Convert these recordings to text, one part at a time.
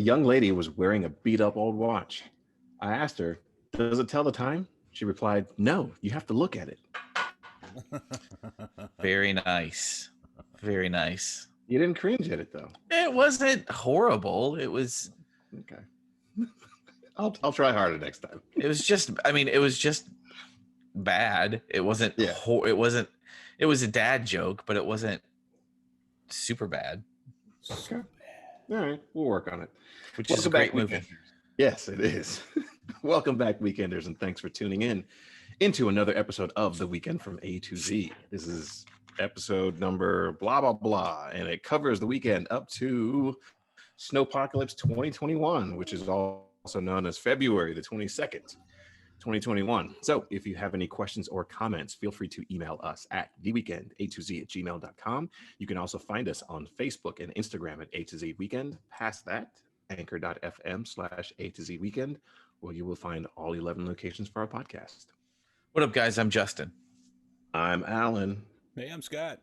young lady was wearing a beat-up old watch. I asked her, "Does it tell the time?" She replied, "No, you have to look at it." Very nice. Very nice. You didn't cringe at it, though. It wasn't horrible. It was Okay. I'll try harder next time. It was just, I mean, it was just bad. It wasn't, Yeah. It was a dad joke, but it wasn't super bad. Okay. All right. We'll work on it. Which is a great movie. Weekenders. Yes, it is. Welcome back, Weekenders, and thanks for tuning in into another episode of The Weekend from A to Z. This is episode number blah, blah, blah, and it covers the weekend up to Snowpocalypse 2021, which is also known as February the 22nd, 2021. So if you have any questions or comments, feel free to email us at theweekenda2z@gmail.com. You can also find us on Facebook and Instagram at A to Z Weekend. Past that, anchor.fm/A to Z Weekend, where you will find all 11 locations for our podcast. What up, guys? I'm Justin. I'm Alan. Hey, I'm Scott.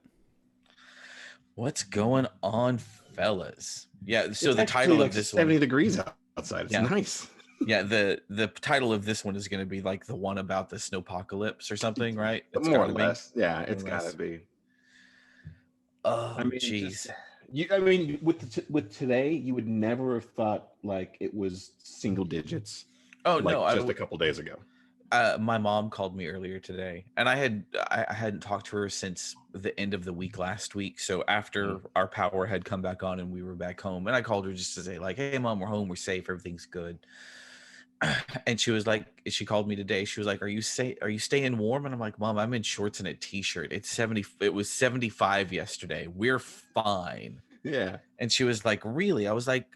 What's going on, fellas? Yeah, so It's the title like of this 70 one, degrees outside. It's nice. Yeah, the title of this one is going to be like the one about the snowpocalypse or something, right? It's more or less. Yeah, it's got to be. Oh, I mean, jeez. With today, you would never have thought like it was single digits. Oh, like no, just a couple days ago. My mom called me earlier today, and I hadn't talked to her since the end of the week last week. So after our power had come back on and we were back home, and I called her just to say like, "Hey, Mom, we're home, we're safe, everything's good." And she was like, she called me today. She was like, "Are you staying warm?" And I'm like, "Mom, I'm in shorts and a t-shirt. It's 70. It was 75 yesterday. We're fine." Yeah. And she was like, "Really?" I was like,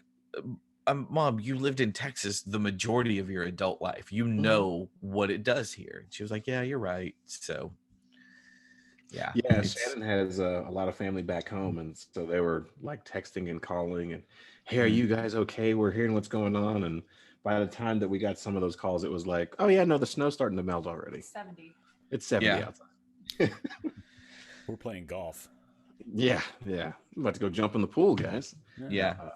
"Mom, you lived in Texas the majority of your adult life. You know what it does here." She was like, "Yeah, you're right." So, yeah. Shannon has a lot of family back home, and so they were like texting and calling, and, "Hey, are you guys okay? We're hearing what's going on." And by the time that we got some of those calls, it was like, "Oh yeah, no, the snow's starting to melt already." 70. It's 70 outside. We're playing golf. Yeah. I'm about to go jump in the pool, guys. Yeah.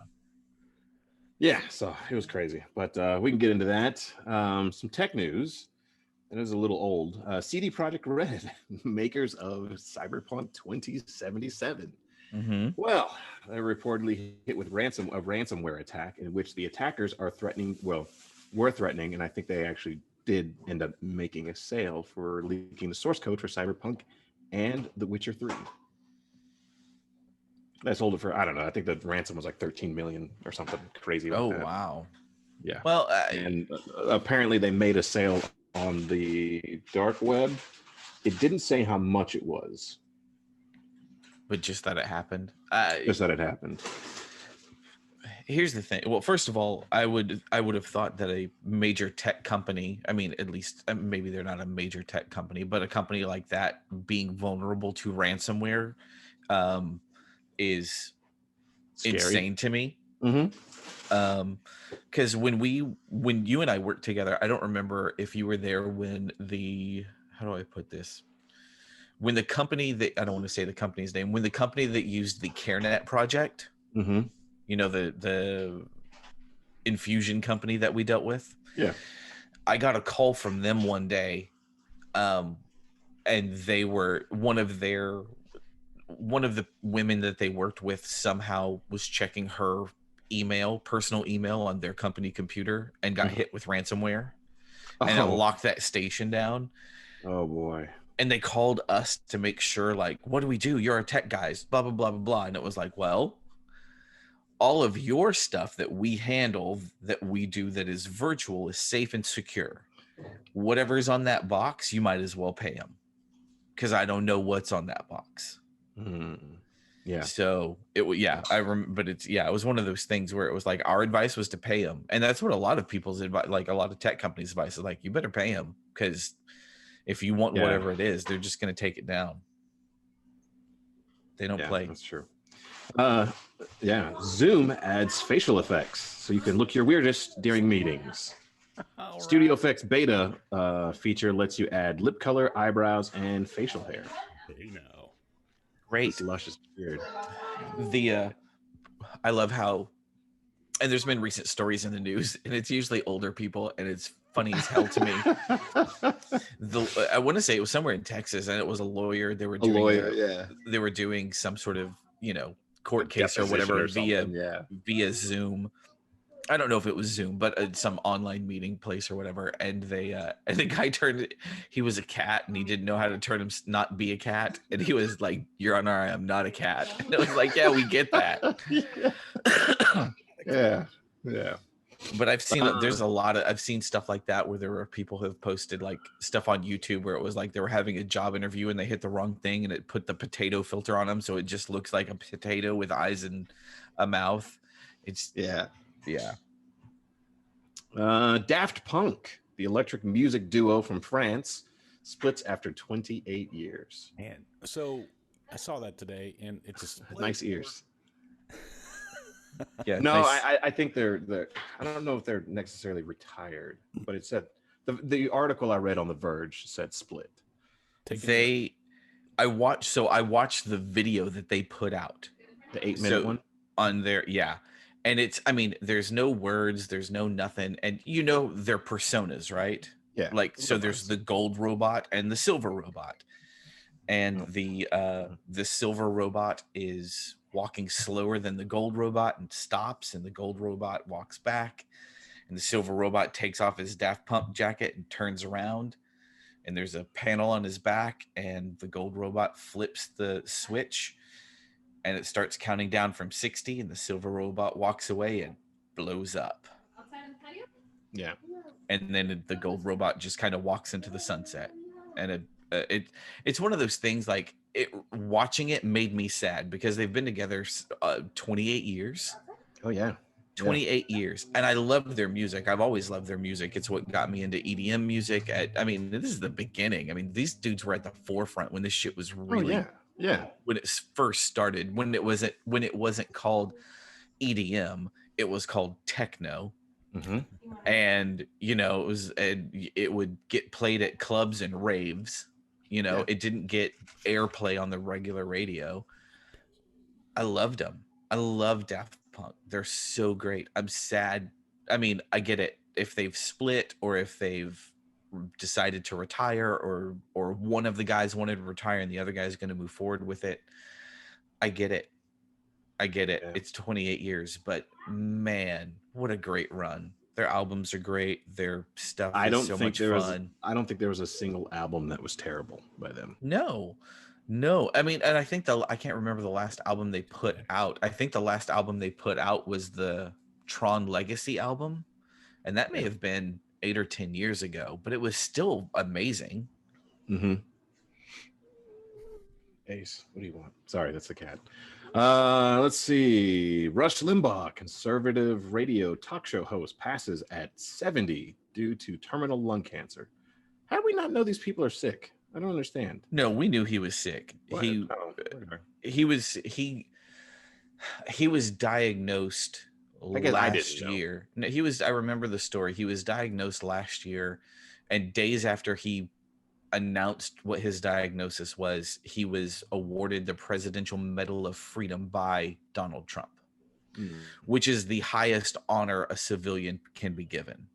So it was crazy, but we can get into that. Some tech news. It is a little old. CD Projekt Red, makers of Cyberpunk 2077. Well, they reportedly hit with a ransomware attack in which the attackers were threatening, and I think they actually did end up making a sale for leaking the source code for Cyberpunk and The Witcher 3. They sold it for, I don't know, I think the ransom was like 13 million or something crazy like that. Wow. Yeah. Well, and apparently they made a sale on the dark web. It didn't say how much it was. But just that it happened. Just that it happened. Here's the thing. Well, first of all, I would have thought that a major tech company, I mean, at least maybe they're not a major tech company, but a company like that being vulnerable to ransomware is scary. Insane to me. Because when you and I worked together, I don't remember if you were there when how do I put this? When the company that, I don't want to say the company's name, when the company that used the CareNet project, you know, the infusion company that we dealt with. Yeah. I got a call from them one day. And they were one of the women that they worked with somehow was checking her personal email on their company computer and got hit with ransomware, and it locked that station down. Oh boy. And they called us to make sure, like, what do we do? You're our tech guys, blah, blah, blah, blah, blah. And it was like, well, all of your stuff that we handle, that we do, that is virtual, is safe and secure. Whatever's on that box, you might as well pay them, because I don't know what's on that box. Yeah. So I remember, but it was one of those things where it was like our advice was to pay them, and that's what a lot of people's advice, like a lot of tech companies' advice is like, you better pay them, because if you want whatever it is, they're just going to take it down. They don't play. That's true. Zoom adds facial effects so you can look your weirdest during meetings. Studio Effects beta feature lets you add lip color, eyebrows, and facial hair. Hey, now. Great. This luscious beard. I love how and there's been recent stories in the news, and it's usually older people, and it's funny as hell to me. I want to say it was somewhere in Texas, and it was a lawyer. They were doing they were doing some sort of court case or whatever via Zoom. I don't know if it was Zoom, but some online meeting place or whatever. And the guy he was a cat, and he didn't know how to turn him not be a cat. And he was like, "Your Honor, I am not a cat." And it was like, "Yeah, we get that." yeah. But I've seen I've seen stuff like that where there were people who have posted like stuff on YouTube where it was like they were having a job interview and they hit the wrong thing and it put the potato filter on them, so it just looks like a potato with eyes and a mouth. It's Daft Punk, the electric music duo from France, splits after 28 years. Man, so I saw that today, and it's a nice ears. Yeah, no, nice. I think they're I don't know if they're necessarily retired, but it said the article I read on The Verge said split. I watched the video that they put out, the 8-minute one on there, and it's, I mean, there's no words, there's no nothing, and their personas, right? Yeah, like so there's the gold robot and the silver robot, and the silver robot is walking slower than the gold robot and stops, and the gold robot walks back, and the silver robot takes off his Daft Punk jacket and turns around, and there's a panel on his back, and the gold robot flips the switch and it starts counting down from 60, and the silver robot walks away and blows up. Yeah. And then the gold robot just kind of walks into the sunset. And it's one of those things, like, watching it made me sad because they've been together 28 years. Oh, yeah. 28 years. And I love their music. I've always loved their music. It's what got me into EDM music. I mean, this is the beginning. I mean, these dudes were at the forefront when this shit was really, when it first started, when it wasn't called EDM, it was called techno. Mm-hmm. And it would get played at clubs and raves. It didn't get airplay on the regular radio. I loved them. I love Daft Punk. They're so great. I'm sad. I mean, I get it if they've split or if they've decided to retire, or one of the guys wanted to retire and the other guy is going to move forward with it. I get it. Yeah. It's 28 years, but man, what a great run. Their albums are great. Their stuff is so much fun. I don't think there was a single album that was terrible by them. No. I mean, and I think I can't remember the last album they put out. I think the last album they put out was the Tron Legacy album, and that may have been 8 or 10 years ago, but it was still amazing. Mm-hmm. Ace, what do you want? Sorry, that's the cat. Let's see. Rush Limbaugh, conservative radio talk show host, passes at 70 due to terminal lung cancer. How do we not know these people are sick? I don't understand. No, we knew he was sick. What? He was diagnosed last year. No, I remember the story. He was diagnosed last year, and days after he announced what his diagnosis was, he was awarded the Presidential Medal of Freedom by Donald Trump, which is the highest honor a civilian can be given.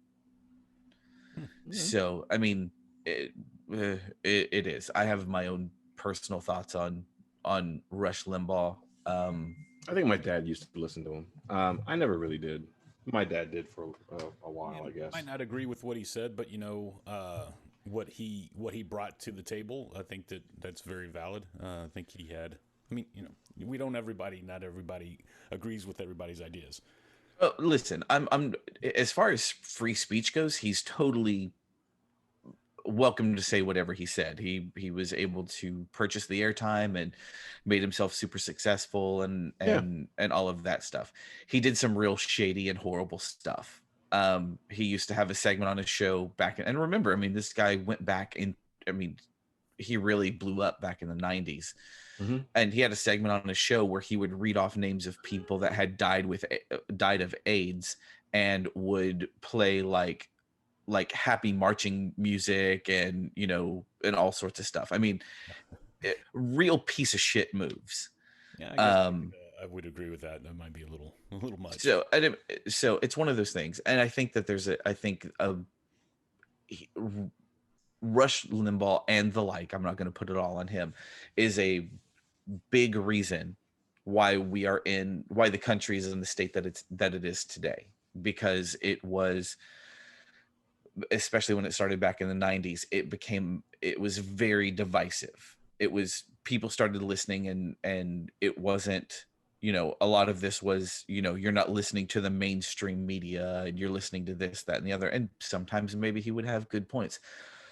So, I mean, it is. I have my own personal thoughts on Rush Limbaugh. I think my dad used to listen to him. I never really did. My dad did for a while, I guess. I might not agree with what he said, but what he brought to the table, I think that's very valid. I think he had. I mean, not everybody agrees with everybody's ideas. Listen, I'm as far as free speech goes, he's totally welcome to say whatever he said. He was able to purchase the airtime and made himself super successful and all of that stuff. He did some real shady and horrible stuff. He used to have a segment on his show back and remember, I mean, this guy went back in, I mean, he really blew up back in the 90s. Mm-hmm. And he had a segment on his show where he would read off names of people that had died of AIDS and would play like happy marching music and and all sorts of stuff. I mean, real piece of shit moves. Yeah, I guess I would agree with that. That might be a little much. So it's one of those things, and I think that there's Rush Limbaugh and the like, I'm not going to put it all on him, is a big reason why the country is in the state that it is today, because it was, especially when it started back in the 90s, it was very divisive. It was, people started listening, and it wasn't, a lot of this was, you're not listening to the mainstream media, and you're listening to this, that, and the other. And sometimes maybe he would have good points.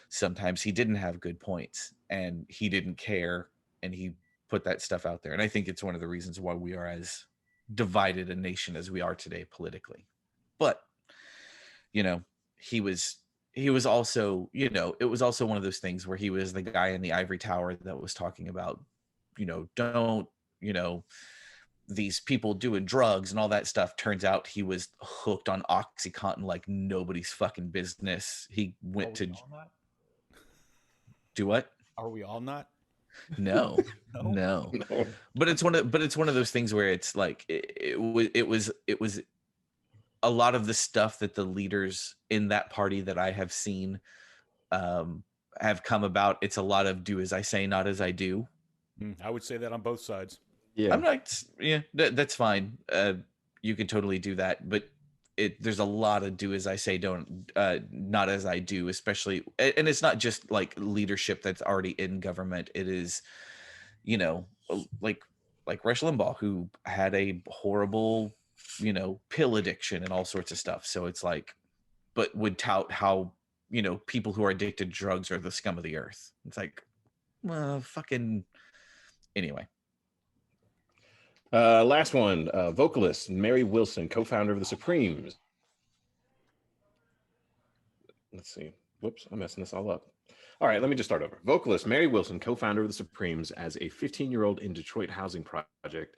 Sometimes he didn't have good points, and he didn't care, and he put that stuff out there. And I think it's one of the reasons why we are as divided a nation as we are today politically. But, he was also, it was also one of those things where he was the guy in the ivory tower that was talking about, don't, these people doing drugs and all that stuff. Turns out he was hooked on OxyContin like nobody's fucking business. He went to do what? Are we all not? No. No. But it's one of those things where it's like it was a lot of the stuff that the leaders in that party that I have seen have come about. It's a lot of do as I say, not as I do. I would say that on both sides. Yeah, I'm not. Yeah, that's fine. You can totally do that, but there's a lot of do as I say, don't not as I do, especially, and it's not just like leadership that's already in government. It is, like Rush Limbaugh, who had a horrible, pill addiction and all sorts of stuff. So it's like, but would tout how, people who are addicted to drugs are the scum of the earth. It's like, well, fucking, anyway. Last one, vocalist Mary Wilson, co-founder of the Supremes. Let's see. Whoops, I'm messing this all up. All right, let me just start over. Vocalist Mary Wilson, co-founder of the Supremes as a 15-year-old in Detroit housing project,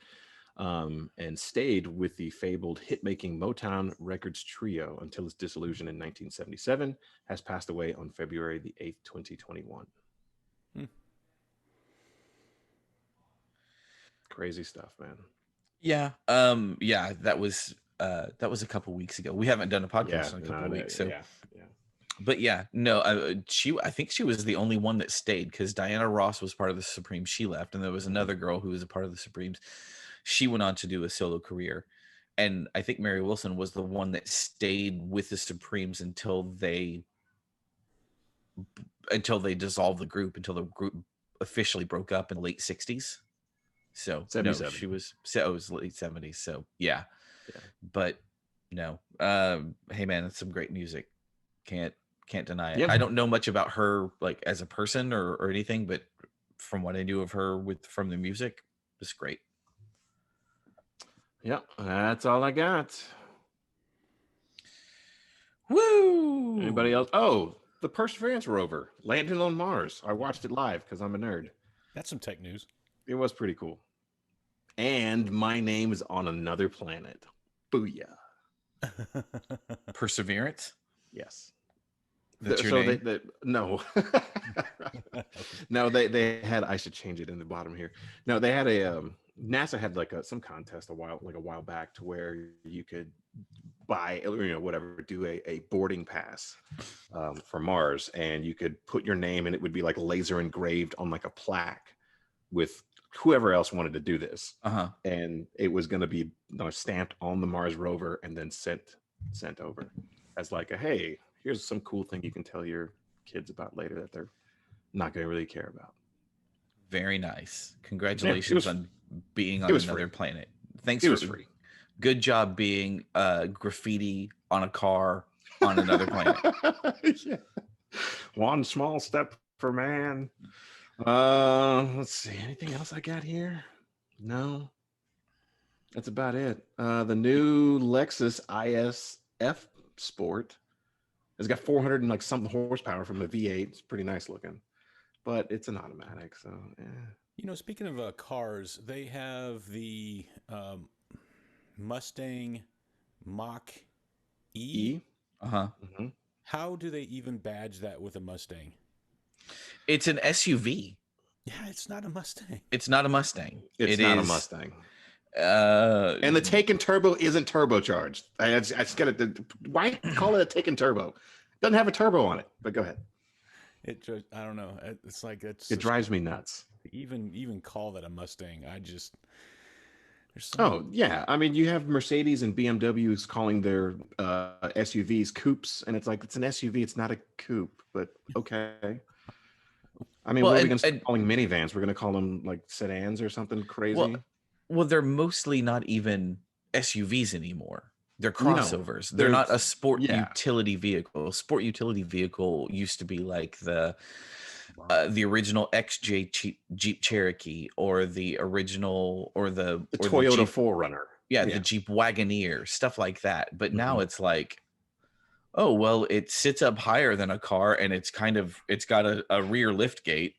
and stayed with the fabled hit-making Motown Records trio until its dissolution in 1977, has passed away on February the 8th, 2021. Crazy stuff, man. Yeah. Yeah, that was a couple weeks ago. We haven't done a podcast in a couple of weeks. So yeah. But yeah, no, I think she was the only one that stayed, because Diana Ross was part of the Supremes. She left, and there was another girl who was a part of the Supremes. She went on to do a solo career, and I think Mary Wilson was the one that stayed with the Supremes until they dissolved the group, until the group officially broke up in the late 60s. So 77. No, it was late 70s. So yeah. But no, hey man, that's some great music. Can't deny it. Yep. I don't know much about her like as a person or anything, but from what I knew of her from the music, it's great. Yep, that's all I got. Woo! Anybody else? Oh, the Perseverance rover landed on Mars. I watched it live because I'm a nerd. That's some tech news. It was pretty cool. And my name is on another planet. Booyah. Perseverance? Yes. That's your name? No. No, they had, I should change it in the bottom here. No, they had NASA had like some contest a while back to where you could buy, whatever, do a boarding pass for Mars, and you could put your name and it would be like laser engraved on like a plaque with whoever else wanted to do this. And it was going to be stamped on the Mars rover and then sent over as like a, hey, here's some cool thing you can tell your kids about later that they're not going to really care about. Very nice. Congratulations on being on another planet. Thanks. It was free. Good job being graffiti on a car on another planet. Yeah. One small step for man. Let's see. Anything else I got here? No. That's about it. The new Lexus ISF Sport has got 400 and like something horsepower from the V8. It's pretty nice looking, but it's an automatic. So, speaking of cars, they have the Mustang Mach E. Mm-hmm. How do they even badge that with a Mustang? It's an SUV. Yeah, it's not a Mustang. It's not a Mustang. It's not a Mustang. And the Taken Turbo isn't turbocharged. I just got to. Why call it a Taken Turbo? Doesn't have a turbo on it. But go ahead. It just, I don't know. It's like it drives me nuts. Even call that a Mustang. There's Oh yeah, I mean you have Mercedes and BMWs calling their SUVs coupes, and it's like it's an SUV. It's not a coupe, but okay. I mean, what are we going to start calling minivans? We're going to call them like sedans or something crazy. Well, they're mostly not even SUVs anymore. They're crossovers. They're not a sport utility vehicle. A sport utility vehicle used to be like the original XJ Jeep Cherokee, or the original, or the Toyota Jeep, 4Runner. Yeah, the Jeep Wagoneer, stuff like that. But now it's like, oh well, it sits up higher than a car, and it's got a rear lift gate.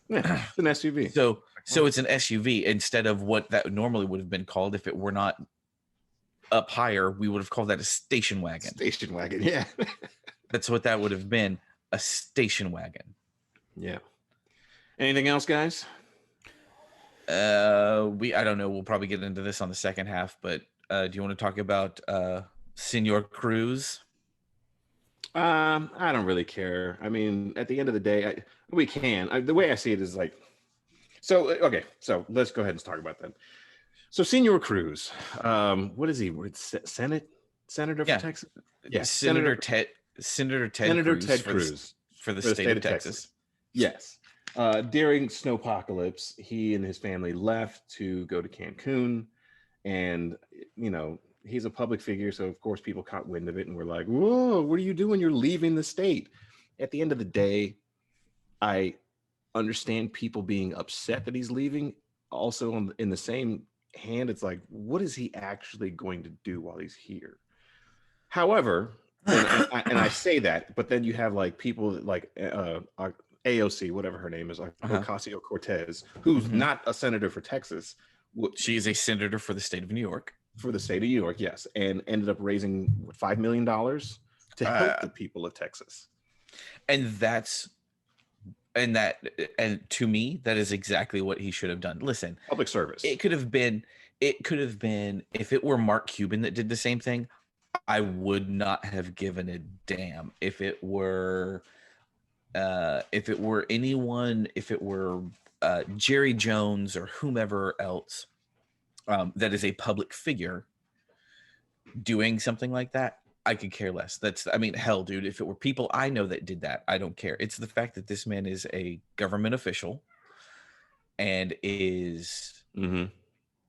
Yeah, it's an SUV. So it's an SUV instead of what that normally would have been called if it were not up higher. We would have called that a station wagon. Station wagon, yeah. That's what that would have been, a station wagon. Yeah. Anything else, guys? I don't know. We'll probably get into this on the second half, but do you want to talk about Senor Cruz? I don't really care. I mean, at the end of the day, we can. The way I see it is like, so okay. So let's go ahead and talk about that. So Senor Cruz, what is he? Senator for Texas? Yeah, Senator Ted Cruz for the state of Texas. Yes. During snowpocalypse, he and his family left to go to Cancun, and he's a public figure, so of course people caught wind of it and were like, "Whoa, what are you doing? You're leaving the state." At the end of the day, I understand people being upset that he's leaving. Also, in the same hand, it's like, what is he actually going to do while he's here? However, and I say that, but then you have like people like AOC, whatever her name is, Ocasio-Cortez, who's not a senator for Texas. She is a senator for the state of New York. For the state of New York, yes, and ended up raising $5 million to help the people of Texas. And to me, that is exactly what he should have done. Listen, public service. It could have been if it were Mark Cuban that did the same thing, I would not have given a damn. If it were anyone, if it were Jerry Jones or whomever else that is a public figure doing something like that, I could care less. Hell, dude, if it were people I know that did that, I don't care. It's the fact that this man is a government official and is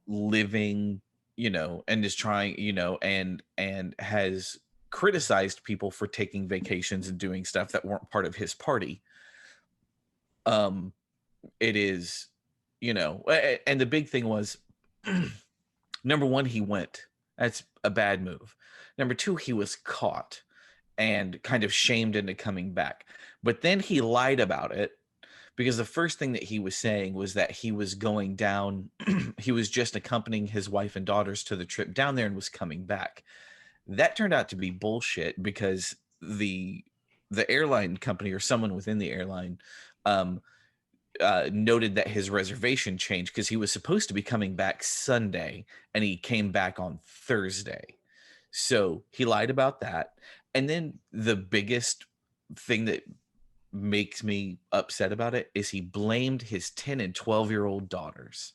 living, and is trying, and has criticized people for taking vacations and doing stuff that weren't part of his party. It is, and the big thing was, number one, he went. That's a bad move. Number two, he was caught and kind of shamed into coming back. But then he lied about it, because the first thing that he was saying was that he was going down. He was just accompanying his wife and daughters to the trip down there and was coming back. That turned out to be bullshit, because the airline company, or someone within the airline, noted that his reservation changed, because he was supposed to be coming back Sunday and he came back on Thursday. So he lied about that. And then the biggest thing that makes me upset about it is he blamed his 10 and 12-year-old daughters.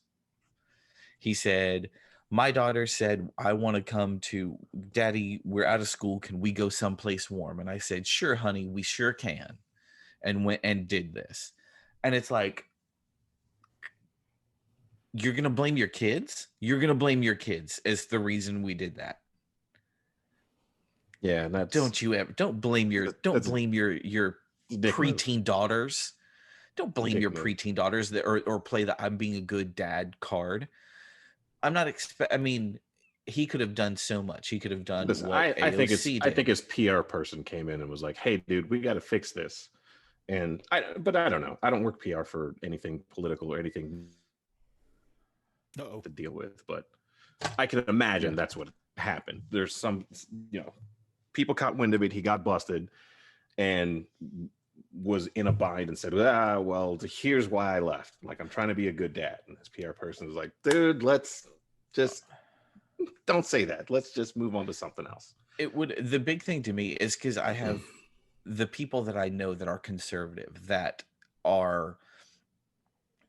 He said, my daughter said, I want to come to Daddy. We're out of school. Can we go someplace warm? And I said, sure, honey, we sure can. And went and did this. And it's like, you're going to blame your kids? You're going to blame your kids as the reason we did that. Yeah, that's, don't blame your preteen daughters. Don't blame your preteen daughters that or play the I'm being a good dad card. He could have done so much. He could have done I think his PR person came in and was like, hey dude, we got to fix this. But I don't know. I don't work PR for anything political or anything to deal with, but I can imagine that's what happened. There's some, people caught wind of it. He got busted, and was in a bind and said, well, here's why I left. Like, I'm trying to be a good dad. And this PR person was like, dude, let's just don't say that. Let's just move on to something else. The big thing to me is because I have the people that I know that are conservative that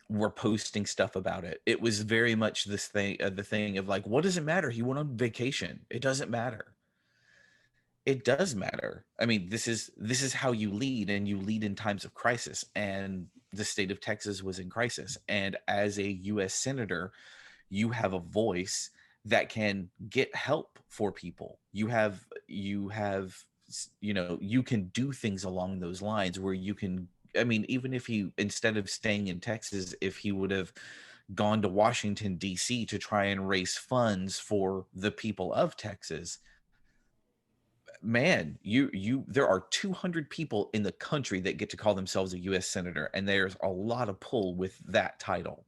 were posting stuff about it. It was very much this thing, the thing of like, what does it matter? He went on vacation. It doesn't matter. It does matter. I mean, this is how you lead, and you lead in times of crisis. And the state of Texas was in crisis. And as a U.S. senator, you have a voice that can get help for people. You can do things along those lines where you can. I mean, even if he, instead of staying in Texas, if he would have gone to Washington, D.C. to try and raise funds for the people of Texas, man, there are 200 people in the country that get to call themselves a U.S. senator, and there's a lot of pull with that title.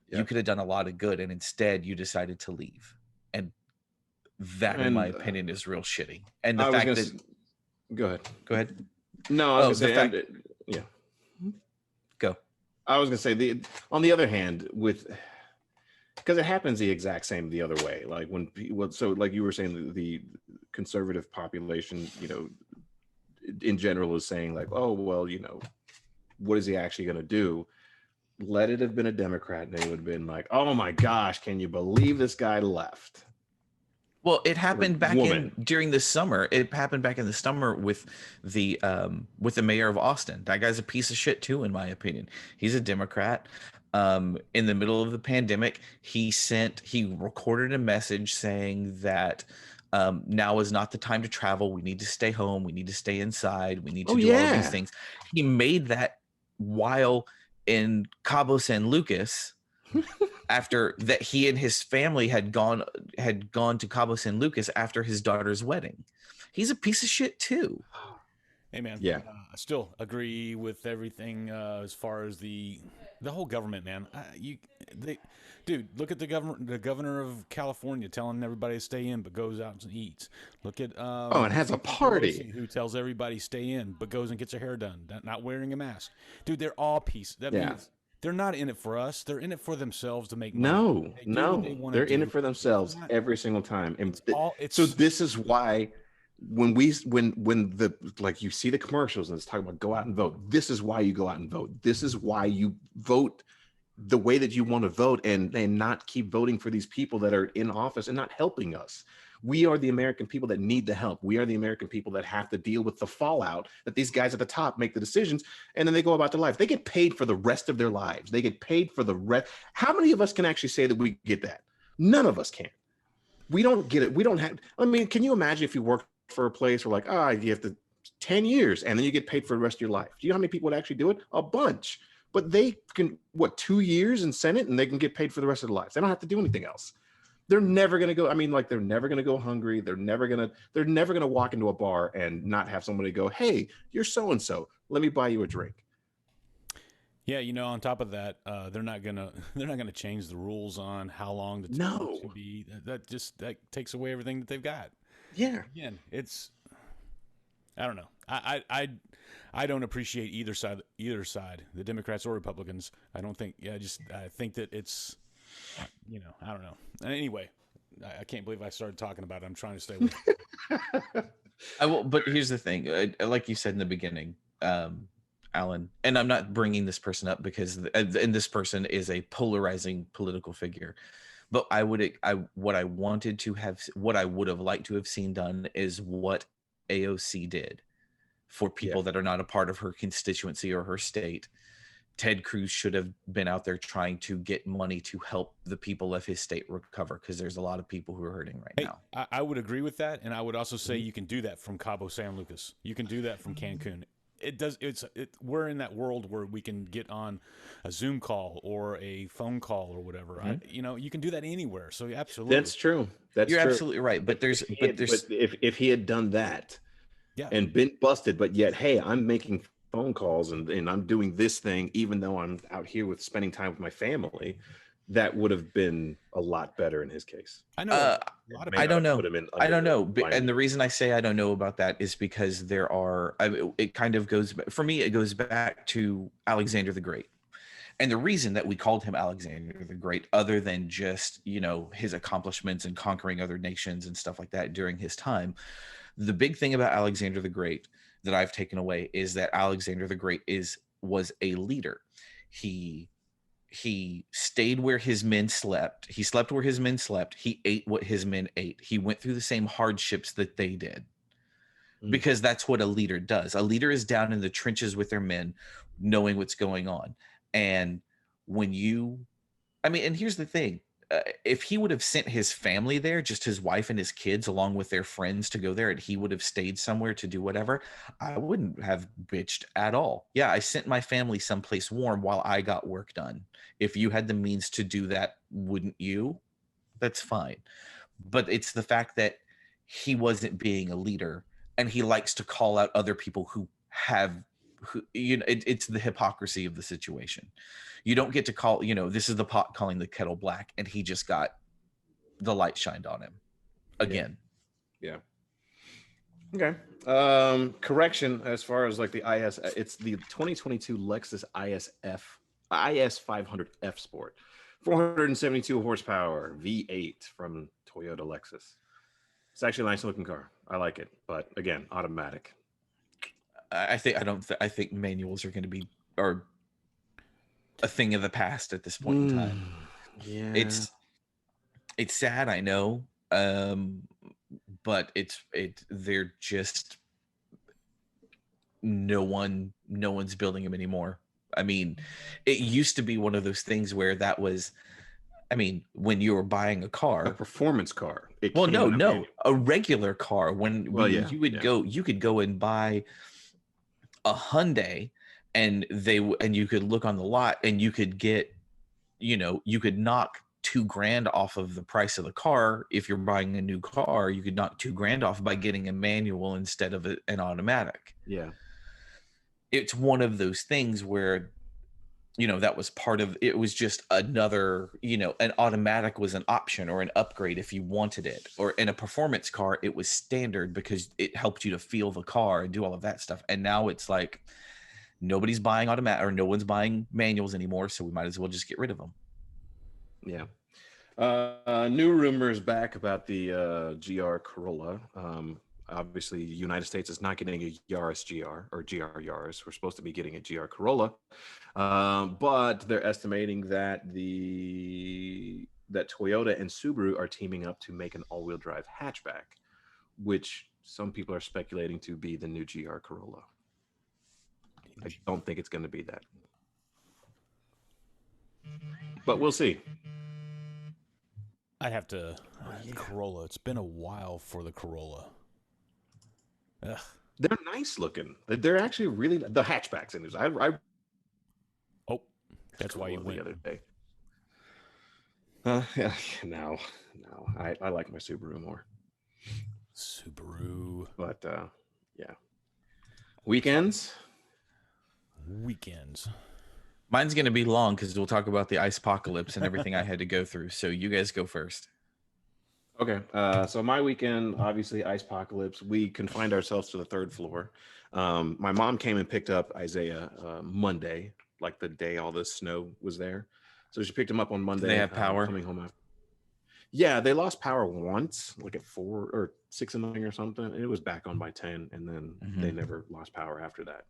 Yep. You could have done a lot of good, and instead you decided to leave. And that, in my opinion, is real shitty. And the fact that... Go ahead. No, I was going to say... Yeah. Go. I was going to say, on the other hand, because it happens the exact same the other way. Like when people, so like you were saying, the conservative population, in general is saying like, oh, well, what is he actually going to do? Let it have been a Democrat, and they would have been like, oh my gosh, can you believe this guy left? Well, it happened during the summer. It happened back in the summer with the mayor of Austin. That guy's a piece of shit too, in my opinion. He's a Democrat. In the middle of the pandemic, he recorded a message saying that now is not the time to travel. We need to stay home. We need to stay inside. We need to do all of these things. He made that while in Cabo San Lucas. After that, he and his family had gone to Cabo San Lucas after his daughter's wedding. He's a piece of shit too. Hey man, yeah, I still agree with everything as far as the whole government, man. Dude, look at the governor of California telling everybody to stay in, but goes out and eats. Look at and has a party who tells everybody stay in, but goes and gets her hair done, not wearing a mask. Dude, they're all pieces. That means they're not in it for us. They're in it for themselves to make money. They're in it for themselves every single time. And so this is why when you see the commercials and it's talking about go out and vote, this is why you go out and vote. This is why you vote the way that you want to vote and not keep voting for these people that are in office and not helping us. We are the American people that need the help. We are the American people that have to deal with the fallout that these guys at the top make the decisions, and then they go about their life. They get paid for the rest of their lives. They get paid for the rest. How many of us can actually say that we get that? None of us can. We don't get it. We don't have. I mean, can you imagine if you work for a place where you have to 10 years and then you get paid for the rest of your life? Do you know how many people would actually do it? A bunch. But they can, 2 years in Senate, and they can get paid for the rest of their lives. They don't have to do anything else. They're never going to go. I mean, they're never going to go hungry. They're never going to walk into a bar and not have somebody go, hey, you're so-and-so. Let me buy you a drink. Yeah. On top of that, they're not going to change the rules on how long the term should be. That takes away everything that they've got. Yeah. Again, I don't know. I don't appreciate either side, the Democrats or Republicans. I don't think, I think that it's, I don't know. Anyway, I can't believe I started talking about it. I'm trying to stay with But here's the thing. Like you said in the beginning, Alan, and I'm not bringing this person up because this person is a polarizing political figure. But what I would have liked to have seen done is what AOC did for people that are not a part of her constituency or her state. Ted Cruz should have been out there trying to get money to help the people of his state recover, because there's a lot of people who are hurting now. I would agree with that, and I would also say you can do that from Cabo San Lucas. You can do that from Cancun. We're in that world where we can get on a Zoom call or a phone call or whatever. You can do that anywhere. So absolutely, that's true. You're absolutely right. But if he had done that, and been busted, but yet, hey, I'm making phone calls and I'm doing this thing, even though I'm out here spending time with my family, that would have been a lot better in his case. I know a lot of I don't know. Put him in I don't know. under And the reason I say I don't know about that is because there are, it kind of goes, for me, it goes back to Alexander the Great. And the reason that we called him Alexander the Great, other than just, you know, his accomplishments and conquering other nations and stuff like that during his time, the big thing about Alexander the Great that I've taken away is that Alexander the Great was a leader. He stayed where his men slept. He slept where his men slept. He ate what his men ate. He went through the same hardships that they did, because that's what a leader does. A leader is down in the trenches with their men, knowing what's going on. And when and here's the thing. If he would have sent his family there, just his wife and his kids along with their friends to go there, and he would have stayed somewhere to do whatever, I wouldn't have bitched at all. Yeah, I sent my family someplace warm while I got work done. If you had the means to do that, wouldn't you? That's fine. But it's the fact that he wasn't being a leader, and he likes to call out other people who it's the hypocrisy of the situation. You don't get to call, this is the pot calling the kettle black, and he just got the light shined on him again. Yeah. Okay. Correction, as far as like the it's the 2022 Lexus IS 500F Sport, 472 horsepower V8 from Toyota Lexus. It's actually a nice looking car. I like it, but again, automatic. I think manuals are going to be a thing of the past at this point in time. Yeah, it's sad, I know, but they're just no one's building them anymore. I mean, it used to be one of those things where that was, when you were buying a car, a performance car. A regular car. You could go and buy a Hyundai, and you could look on the lot, and you could get, you could knock $2,000 off of the price of the car. If you're buying a new car, you could knock $2,000 off by getting a manual instead of an automatic. Yeah, it's one of those things where, that was part of it. Was just another, an automatic was an option or an upgrade if you wanted it. Or in a performance car, it was standard because it helped you to feel the car and do all of that stuff. And now it's like nobody's buying automatic, or no one's buying manuals anymore, so we might as well just get rid of them. Yeah. New rumors back about the GR Corolla. Obviously, the United States is not getting a Yaris GR or GR Yaris. We're supposed to be getting a GR Corolla, but they're estimating that that Toyota and Subaru are teaming up to make an all-wheel drive hatchback, which some people are speculating to be the new GR Corolla. I don't think it's going to be that, but we'll see. I'd have to Corolla. It's been a while for the Corolla. Ugh. They're nice looking. They're actually really the hatchbacks in this. That's why you went the other day. No, I like my Subaru more. Subaru, but yeah. Weekends. Mine's gonna be long because we'll talk about the ice apocalypse and everything I had to go through. So you guys go first. Okay, so my weekend, obviously, ice apocalypse. We confined ourselves to the third floor. My mom came and picked up Isaiah Monday, like the day all the snow was there. So she picked him up on Monday. Do they have power? Coming home after. Yeah, they lost power once, like at 4 or 6 in the morning or something. And it was back on by 10, and then they never lost power after that.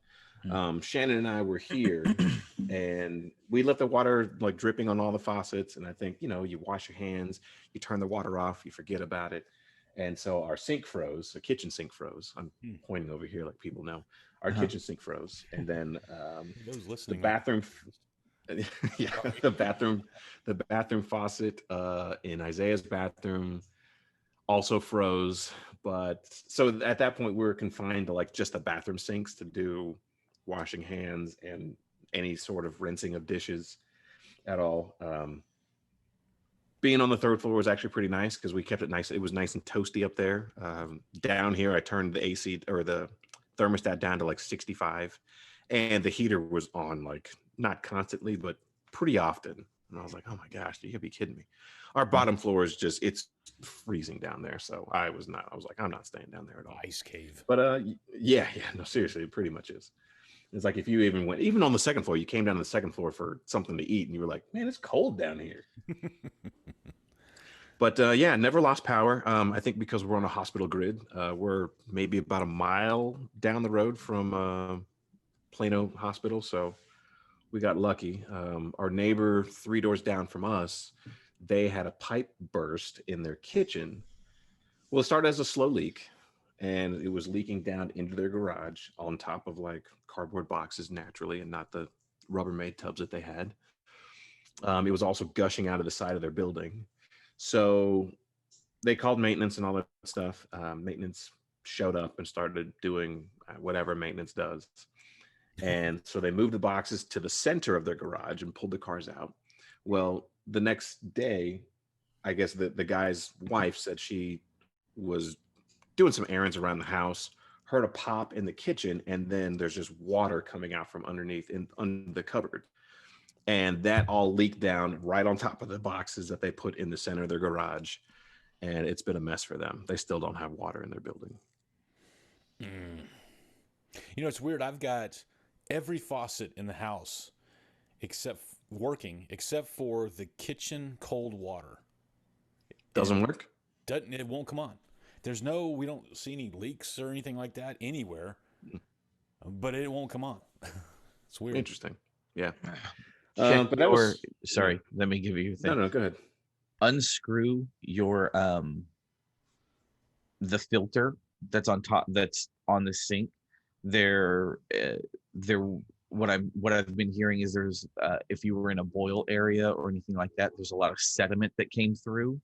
Shannon and I were here, and we left the water like dripping on all the faucets. And I think, you wash your hands, you turn the water off, you forget about it. And so our sink froze, the kitchen sink froze. I'm pointing over here like people know. Our kitchen sink froze. And then the bathroom, the bathroom faucet in Isaiah's bathroom also froze. But so at that point, we were confined to like just the bathroom sinks to do washing hands and any sort of rinsing of dishes at all. Being on the third floor was actually pretty nice because we kept it nice. It was nice and toasty up there. Down here, I turned the AC or the thermostat down to like 65, and the heater was on like not constantly, but pretty often. And I was like, oh my gosh, you gotta be kidding me. Our bottom floor is just, it's freezing down there. So I was like, I'm not staying down there at all. Ice cave. But yeah, no, seriously, it pretty much is. It's like if you even on the second floor, you came down to the second floor for something to eat and you were like, man, it's cold down here. But yeah, never lost power. I think because we're on a hospital grid, we're maybe about a mile down the road from Plano Hospital. So we got lucky. Our neighbor 3 doors down from us, they had a pipe burst in their kitchen. Well, it started as a slow leak, and it was leaking down into their garage on top of like cardboard boxes naturally, and not the Rubbermaid tubs that they had. It was also gushing out of the side of their building. So they called maintenance and all that stuff. Maintenance showed up and started doing whatever maintenance does. And so they moved the boxes to the center of their garage and pulled the cars out. Well, the next day, I guess the guy's wife said she was doing some errands around the house, heard a pop in the kitchen, and then there's just water coming out from underneath under the cupboard. And that all leaked down right on top of the boxes that they put in the center of their garage. And it's been a mess for them. They still don't have water in their building. You know, it's weird. I've got every faucet in the house except for the kitchen cold water. Doesn't work? It won't come on. We don't see any leaks or anything like that anywhere, but it won't come on. It's weird. Interesting. Yeah. But that was, sorry, let me give you a thing. No, go ahead. Unscrew your the filter that's on top, that's on the sink. What I've been hearing is there's if you were in a boil area or anything like that, there's a lot of sediment that came through,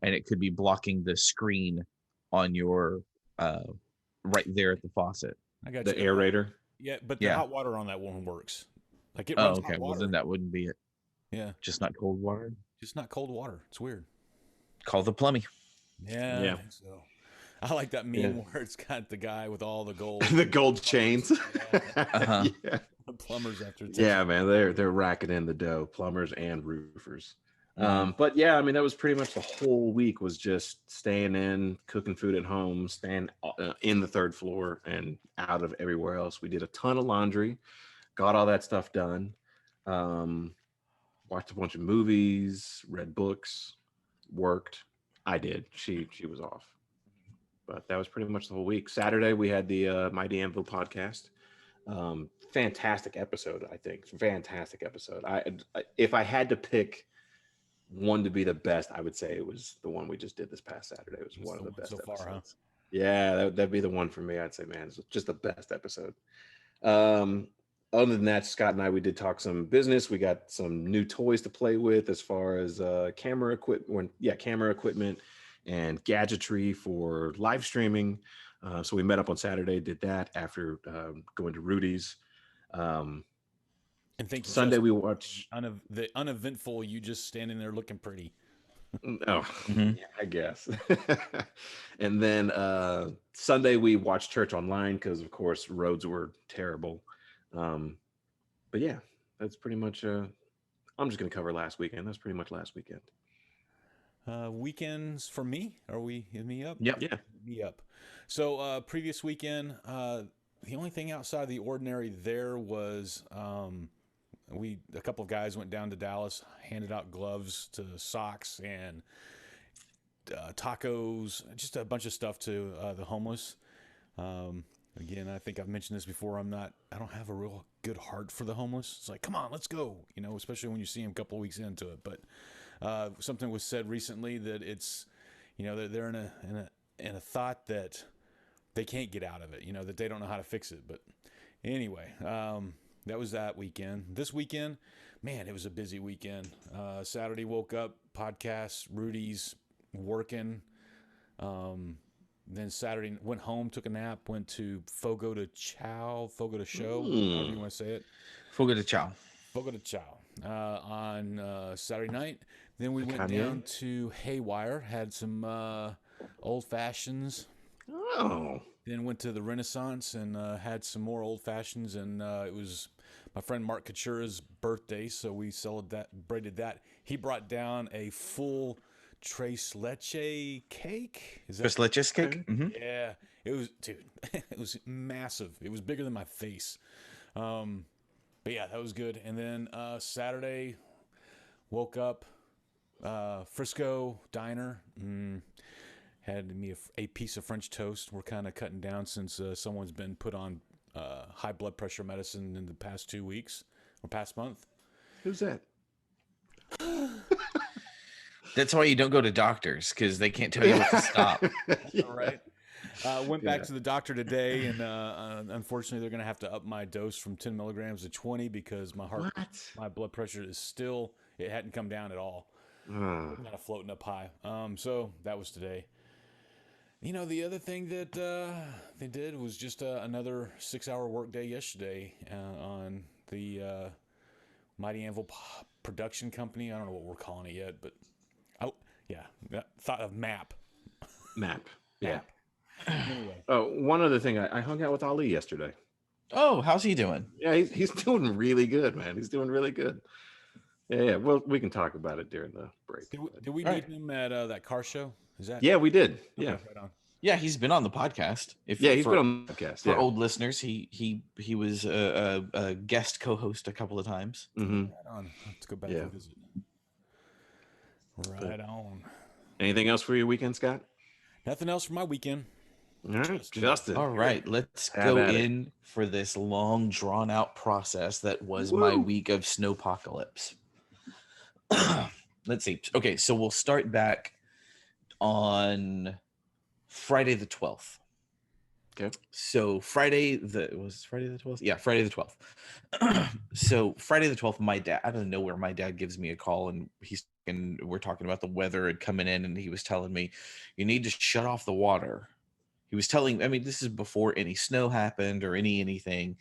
and it could be blocking the screen on your right there at the faucet. I got the aerator. Yeah, but the hot water on that one works. Like it runs hot water. Well, then that wouldn't be it. Yeah. Just not cold water? Just not cold water. It's weird. Call the plumbing. Yeah. I think so. I like that meme where it's got the guy with all the gold. The gold chains. Uh-huh. Yeah. The plumbers after. Yeah, man. They're racking in the dough, plumbers and roofers. But yeah, I mean, that was pretty much the whole week, was just staying in, cooking food at home, staying in the third floor and out of everywhere else. We did a ton of laundry, got all that stuff done. Watched a bunch of movies, read books, worked. I did. She was off. But that was pretty much the whole week. Saturday, we had the Mighty Anvil podcast. Fantastic episode, I think. Fantastic episode. If I had to pick one to be the best, I would say it was the one we just did this past Saturday. It was one of the best episodes. Far, huh? Yeah, that'd be the one for me. I'd say, man, it's just the best episode. Other than that, Scott and I, we did talk some business. We got some new toys to play with as far as camera equipment and gadgetry for live streaming. So we met up on Saturday, did that after going to Rudy's. And thank you. Sunday we watched the uneventful. You just standing there looking pretty. Oh, yeah, I guess. And then Sunday we watched church online because, of course, roads were terrible. But yeah, that's pretty much. I'm just gonna cover last weekend. That's pretty much last weekend. Weekends for me. Are we me up? Yep. Yeah. Me up. So previous weekend, the only thing outside of the ordinary there was a couple of guys went down to Dallas, handed out gloves to socks and tacos, just a bunch of stuff to the homeless. Again, I think I've mentioned this before. I don't have a real good heart for the homeless. It's like, come on, let's go. Especially when you see them a couple of weeks into it. But something was said recently that it's, that they're in a thought that they can't get out of it. That they don't know how to fix it. But anyway, that was that weekend. This weekend, man, it was a busy weekend. Saturday woke up, podcasts, Rudy's, working. Then Saturday went home, took a nap, went to Fogo de Chao, Fogo de Show, however you want to say it. Fogo de Chao. Fogo de Chao on Saturday night. Then we went down to Haywire, had some old fashions. Oh. Then went to the Renaissance and had some more old fashions, and it was my friend Mark Kachura's birthday, so we celebrated that. He brought down a full tres leche cake. Is that Tres leches cake? Mm-hmm. Yeah, it was, dude. It was massive. It was bigger than my face. But yeah, that was good. And then Saturday, woke up, Frisco Diner. Had me a piece of French toast. We're kind of cutting down since someone's been put on high blood pressure medicine in the past 2 weeks or past month. Who's that? That's why you don't go to doctors, because they can't tell you what to stop. Yeah. All right. Went back to the doctor today, and unfortunately, they're going to have to up my dose from 10 milligrams to 20 because my blood pressure is still, it hadn't come down at all. Kind of floating up high. So that was today. You know, the other thing that they did was just another 6-hour workday yesterday on the Mighty Anvil production company. I don't know what we're calling it yet, but thought of MAP. MAP. Yeah. Anyway. Oh, one other thing. I hung out with Ali yesterday. Oh, how's he doing? Yeah, he's doing really good, man. He's doing really good. Yeah. Well, we can talk about it during the break. Did we meet him at that car show? Is that? Yeah, we did. Yeah. Okay, right on. Yeah, he's been on the podcast. He's been on the podcast. For old listeners, he was a guest co-host a couple of times. Mm-hmm. Right on. Let's go back and visit. Right on. Anything else for your weekend, Scott? Nothing else for my weekend. All right, Justin. All right, let's go in for this long, drawn-out process that was my week of snowpocalypse. Let's see. Okay, so we'll start back on Friday the 12th. Okay. So Friday the 12th? Yeah, Friday the 12th. So Friday the 12th, my dad, out of nowhere, my dad gives me a call, and we're talking about the weather and coming in, and he was telling me, you need to shut off the water. He was telling, I mean, this is before any snow happened or anything.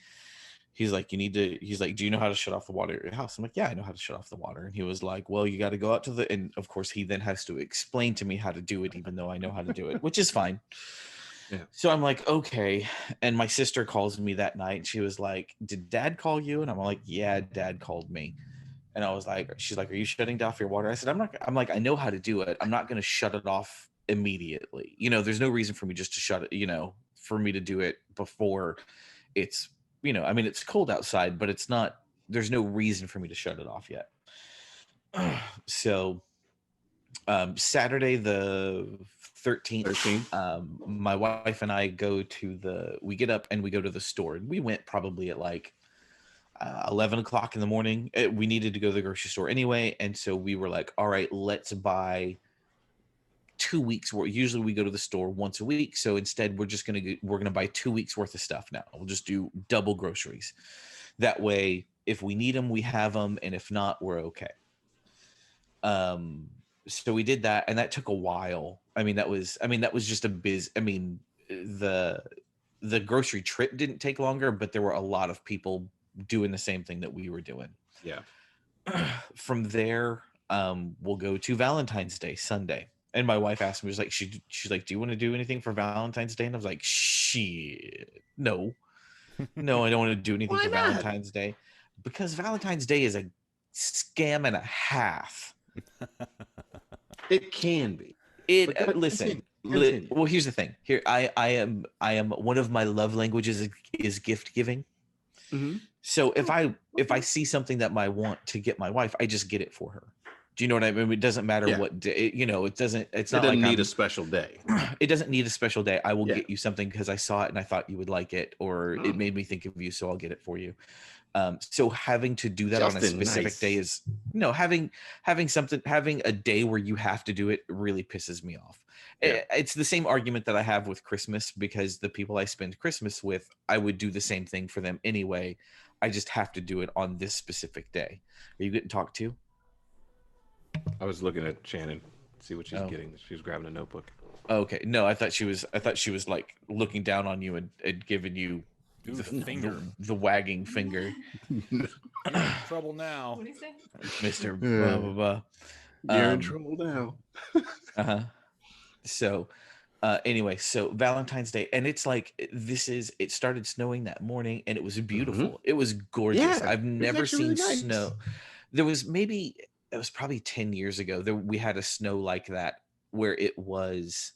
He's like, do you know how to shut off the water at your house? I'm like, yeah, I know how to shut off the water. And he was like, well, you got to go out to and of course he then has to explain to me how to do it, even though I know how to do it, which is fine. Yeah. So I'm like, okay. And my sister calls me that night, and she was like, did Dad call you? And I'm like, yeah, Dad called me. And I was like, she's like, are you shutting off your water? I said, I'm like, I know how to do it. I'm not going to shut it off immediately. There's no reason for me just to shut it, for me to do it before it's, I mean, it's cold outside, but it's not, there's no reason for me to shut it off yet. So Saturday the 13th, my wife and I we get up and we go to the store, and we went probably at like 11 o'clock in the morning. We needed to go to the grocery store anyway. And so we were like, all right, let's buy 2 weeks worth. Usually we go to the store once a week. So instead we're going to buy 2 weeks worth of stuff now. We'll just do double groceries. That way, if we need them, we have them. And if not, we're okay. So we did that, and that took a while. That was just the grocery trip didn't take longer, but there were a lot of people doing the same thing that we were doing. Yeah. From there, we'll go to Valentine's Day Sunday. And my wife asked me, she's like, do you want to do anything for Valentine's Day? And I was like, shit, no, I don't want to do anything for Valentine's Day, because Valentine's Day is a scam and a half. It can be. Listen. Well, here's the thing. Here, I am one of my love languages is gift giving. Mm-hmm. So if I see something that I want to get my wife, I just get it for her. Do you know what I mean? It doesn't matter what day, it doesn't. It's not. It doesn't need a special day. It doesn't need a special day. I will get you something because I saw it and I thought you would like it, or it made me think of you, so I'll get it for you. So having to do that on a specific day is having a day where you have to do it really pisses me off. Yeah. It's the same argument that I have with Christmas, because the people I spend Christmas with, I would do the same thing for them anyway. I just have to do it on this specific day. Are you getting talked to? I was looking at Shannon, see what she's getting. She was grabbing a notebook. Okay. No, I thought she was like looking down on you and giving you the finger, the wagging finger. You're in trouble now. What do you say? Mr. Blah, blah, blah. You're in trouble now. So Anyway, so Valentine's Day, and it's like it started snowing that morning, and it was beautiful. It was gorgeous. Yeah, I've it was never actually seen really nice. snow. It was probably 10 years ago that we had a snow like that, where it was,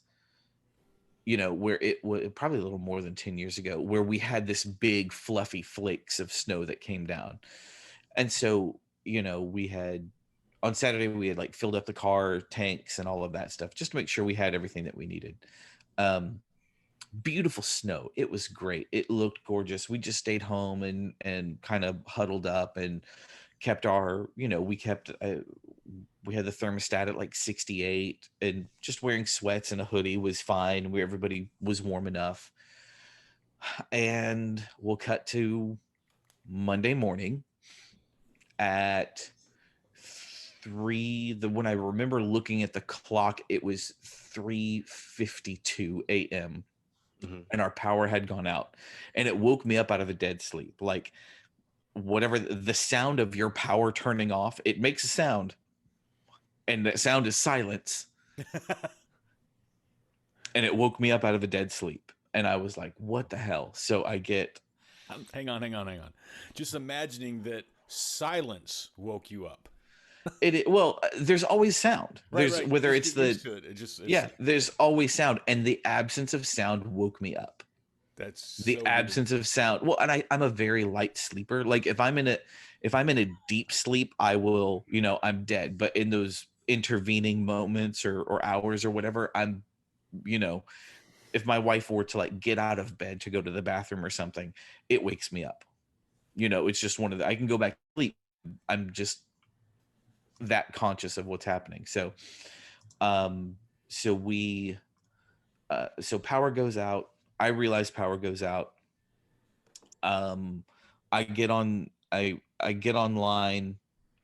where it was probably a little more than 10 years ago, where we had this big fluffy flakes of snow that came down. And so, we had on Saturday, we had like filled up the car tanks and all of that stuff just to make sure we had everything that we needed. Um, Beautiful snow. It was great. It looked gorgeous. We just stayed home and kind of huddled up and kept our, we had the thermostat at like 68, and just wearing sweats and a hoodie was fine. Everybody was warm enough. And we'll cut to Monday morning at 3. When I remember looking at the clock, it was 3:52 a.m. and our power had gone out, and it woke me up out of a dead sleep. Like, whatever the sound of your power turning off, it makes a sound, and that sound is silence. And it woke me up out of a dead sleep, and I was like, what the hell? So I get hang on. Just imagining that silence woke you up. well, there's always sound. Right. Whether it's there's always sound, and the absence of sound woke me up. That's the absence of sound. Well, and I'm a very light sleeper. Like, if I'm in a deep sleep, I will, I'm dead. But in those intervening moments or hours or whatever, I'm, if my wife were to like get out of bed to go to the bathroom or something, it wakes me up. It's just one of the, I can go back to sleep. I'm just that conscious of what's happening. So so power goes out. I realize power goes out. I get online,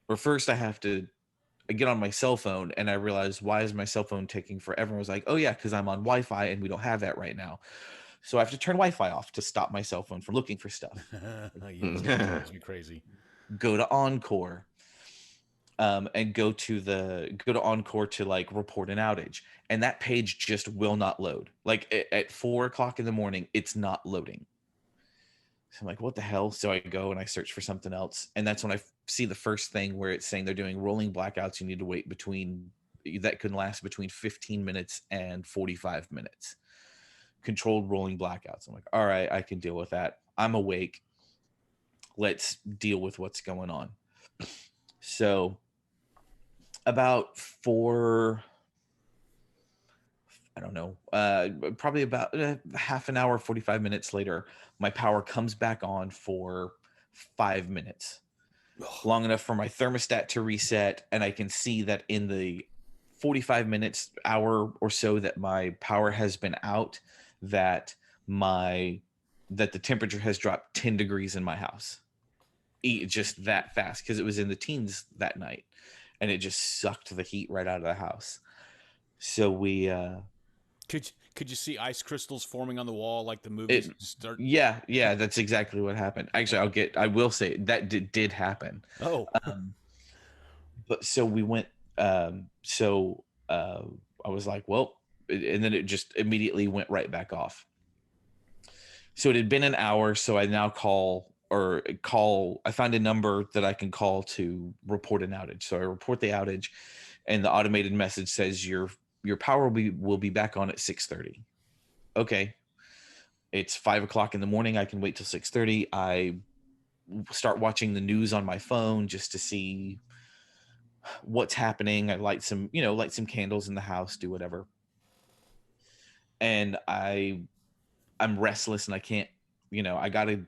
or first I get on my cell phone, and I realize, why is my cell phone taking forever? I was like, oh yeah, because I'm on Wi-Fi and we don't have that right now. So I have to turn Wi-Fi off to stop my cell phone from looking for stuff. It drives me crazy. Go to Encore. And go to Encore to like report an outage, and that page just will not load. Like at 4:00 in the morning, it's not loading. So I'm like, what the hell? So I go and I search for something else, and that's when I see the first thing where it's saying they're doing rolling blackouts. You need to wait that can last between 15 minutes and 45 minutes. Controlled rolling blackouts. I'm like, all right, I can deal with that. I'm awake. Let's deal with what's going on. So about probably about half an hour, 45 minutes later, my power comes back on for 5 minutes, long enough for my thermostat to reset. And I can see that in the 45 minutes, hour or so that my power has been out, that the temperature has dropped 10 degrees in my house. Just that fast, because it was in the teens that night, and it just sucked the heat right out of the house. So we could you see ice crystals forming on the wall like the movies start? Yeah, that's exactly what happened. Actually, I will say that did happen. Oh. But so we went I was like, well, and then it just immediately went right back off. So it had been an hour, so I now I found a number that I can call to report an outage. So I report the outage, and the automated message says your power will be back on at 6:30. Okay. It's 5:00 in the morning. I can wait till 6:30. I start watching the news on my phone just to see what's happening. I light some candles in the house, do whatever. And I'm restless, and I can't, I gotta,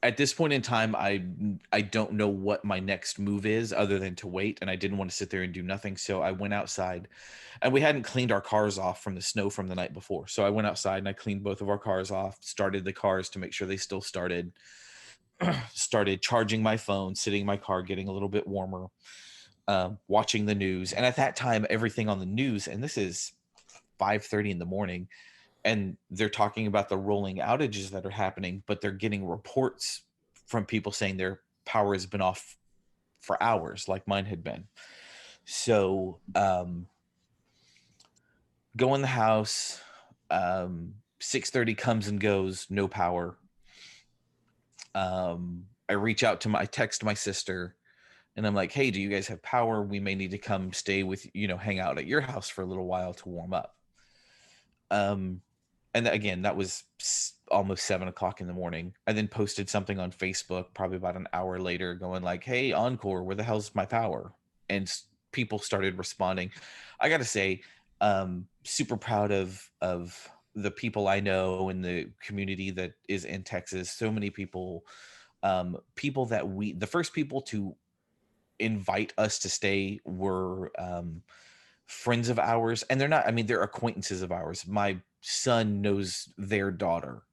at this point in time, I don't know what my next move is other than to wait, and I didn't want to sit there and do nothing. So I went outside, and we hadn't cleaned our cars off from the snow from the night before. So I went outside and I cleaned both of our cars off, started the cars to make sure they still started, started charging my phone, sitting in my car, getting a little bit warmer, watching the news. And at that time, everything on the news, and this is 5:30 in the morning, and they're talking about the rolling outages that are happening, but they're getting reports from people saying their power has been off for hours, like mine had been. So go in the house, 6:30 comes and goes, no power. I text my sister, and I'm like, hey, do you guys have power? We may need to come stay with, hang out at your house for a little while to warm up. And again, that was almost 7:00 in the morning. I then posted something on Facebook probably about an hour later going like, hey, Encore, where the hell's my power? And people started responding. I got to say, super proud of the people I know in the community that is in Texas. So many people, the first people to invite us to stay were friends of ours, and they're acquaintances of ours. My son knows their daughter,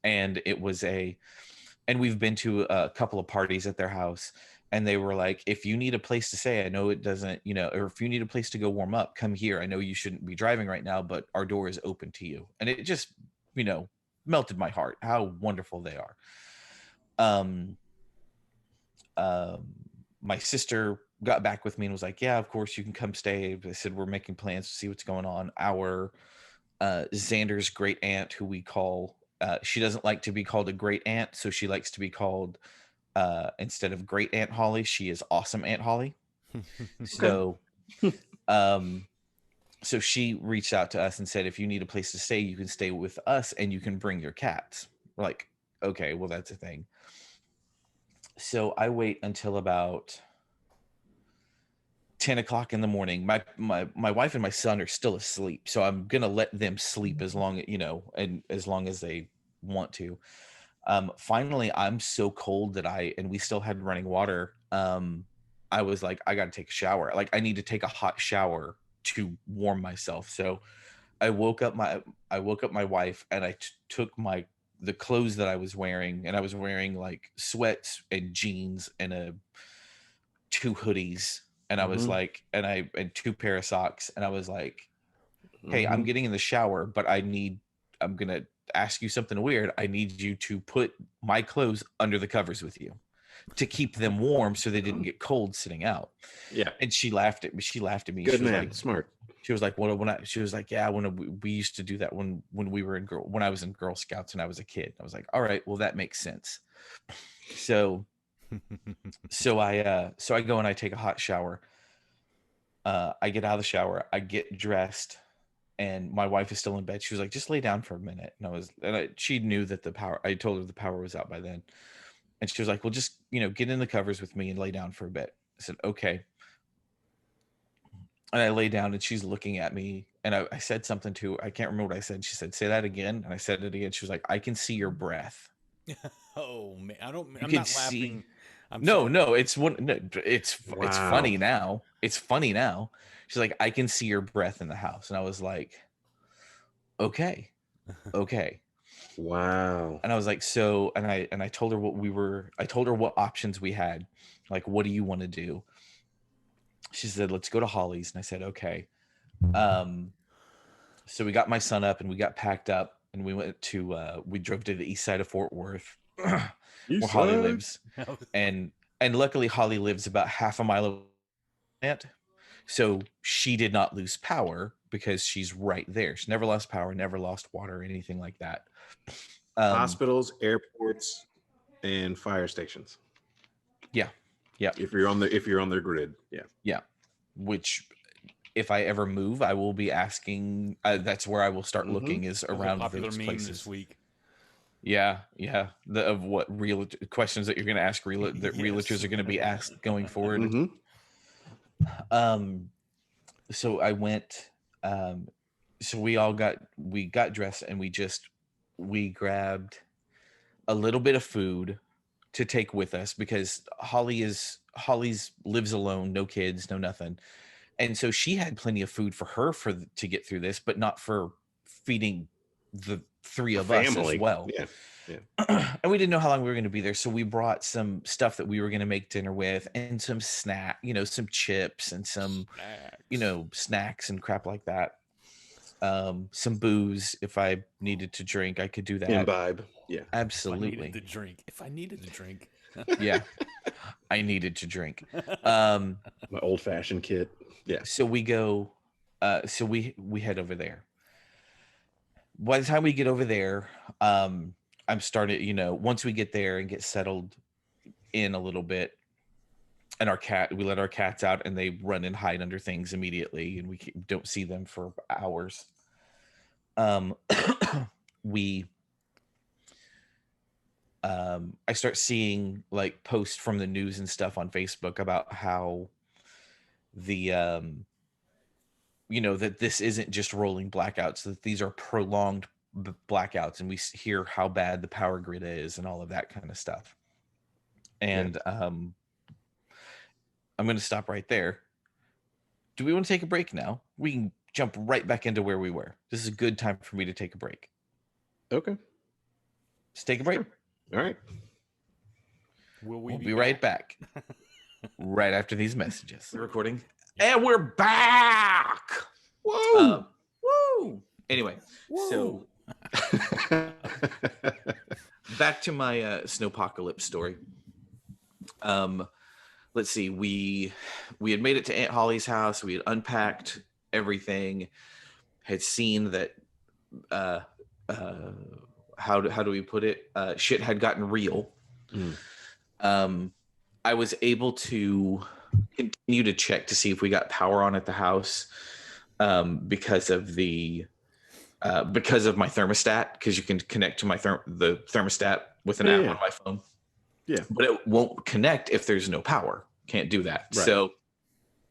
and we've been to a couple of parties at their house, and they were like, if you need a place to stay, I know it doesn't, or if you need a place to go warm up, come here. I know you shouldn't be driving right now, but our door is open to you. And it just, melted my heart how wonderful they are. My sister got back with me and was like, yeah, of course you can come stay. I said, we're making plans to see what's going on. Our Xander's great aunt, who we call, she doesn't like to be called a great aunt, so she likes to be called, instead of great Aunt Holly, she is awesome Aunt Holly. So so she reached out to us and said, if you need a place to stay, you can stay with us and you can bring your cats. We're like, okay, well, that's a thing. So I wait until about 10:00 in the morning. My wife and my son are still asleep, so I'm gonna let them sleep as long as they want to. Finally, I'm so cold and we still had running water. I was like, I gotta take a shower. Like, I need to take a hot shower to warm myself. So I woke up my wife, and I took the clothes that I was wearing, and I was wearing like sweats and jeans and two hoodies, and I was like, and 2 pair of socks, and I was like, hey, I'm getting in the shower, but I'm gonna ask you something weird. I need you to put my clothes under the covers with you to keep them warm so they didn't get cold sitting out. Yeah. And she laughed at me. Good she was man, like, smart. she was like, she was like, yeah, when we used to do that when I was in Girl Scouts and I was a kid. I was like, all right, well, that makes sense. So I go and I take a hot shower. I get out of the shower, I get dressed, and my wife is still in bed. She was like, just lay down for a minute. And she knew that I told her the power was out by then. And she was like, well, just, get in the covers with me and lay down for a bit. I said, okay. And I lay down, and she's looking at me, and I said something to her. I can't remember what I said. She said, say that again. And I said it again. She was like, I can see your breath. Oh man, I'm not See. laughing. No, it's funny now. It's funny now. She's like, I can see your breath in the house. And I was like, okay. Wow. And I was like, so, and I told her I told her what options we had. Like, what do you want to do? She said, let's go to Holly's. And I said, okay. So we got my son up and we got packed up, and we drove to the east side of Fort Worth where Holly lives. And luckily Holly lives about half a mile away. So she did not lose power because she's right there. She never lost power, never lost water, anything like that. Hospitals, airports, and fire stations. Yeah. If you're on their grid. Yeah. Which, if I ever move, I will be asking. That's where I will start looking, is around those places. This week. Yeah. Of what real questions that you're going to ask that realtors are going to be asked going forward. So I went. So we got dressed, and we grabbed a little bit of food to take with us, because Holly's lives alone, no kids, no nothing. And so she had plenty of food for her to get through this, but not for feeding the 3 of us as well. Yeah. And we didn't know how long we were going to be there. So we brought some stuff that we were going to make dinner with, and some some chips and some, snacks and crap like that. Some booze. If I needed to drink, I could do that. Imbibe. Yeah. Absolutely. If I needed to drink. Yeah. I needed to drink. My old-fashioned kit. Yeah. So we go, we head over there. by the time we get over there, I'm started, once we get there and get settled in a little bit, and we let our cats out and they run and hide under things immediately, and we don't see them for hours. We I start seeing like posts from the news and stuff on Facebook about how the that this isn't just rolling blackouts, that these are prolonged blackouts, and we hear how bad the power grid is and all of that kind of stuff. And I'm going to stop right there. Do we want to take a break now? We can jump right back into where we were. This is a good time for me to take a break. Okay. Let's take a break. Sure. All right. We'll be right back. Right after these messages. We're recording. And we're back. Woo! Woo! Anyway, so back to my snowpocalypse story. Let's see. We had made it to Aunt Holly's house. We had unpacked everything. Had seen that. How do we put it? Shit had gotten real. I was able to continue to check to see if we got power on at the house because of my thermostat, because you can connect to the thermostat with an app on my phone. Yeah, but it won't connect if there's no power. Can't do that. Right.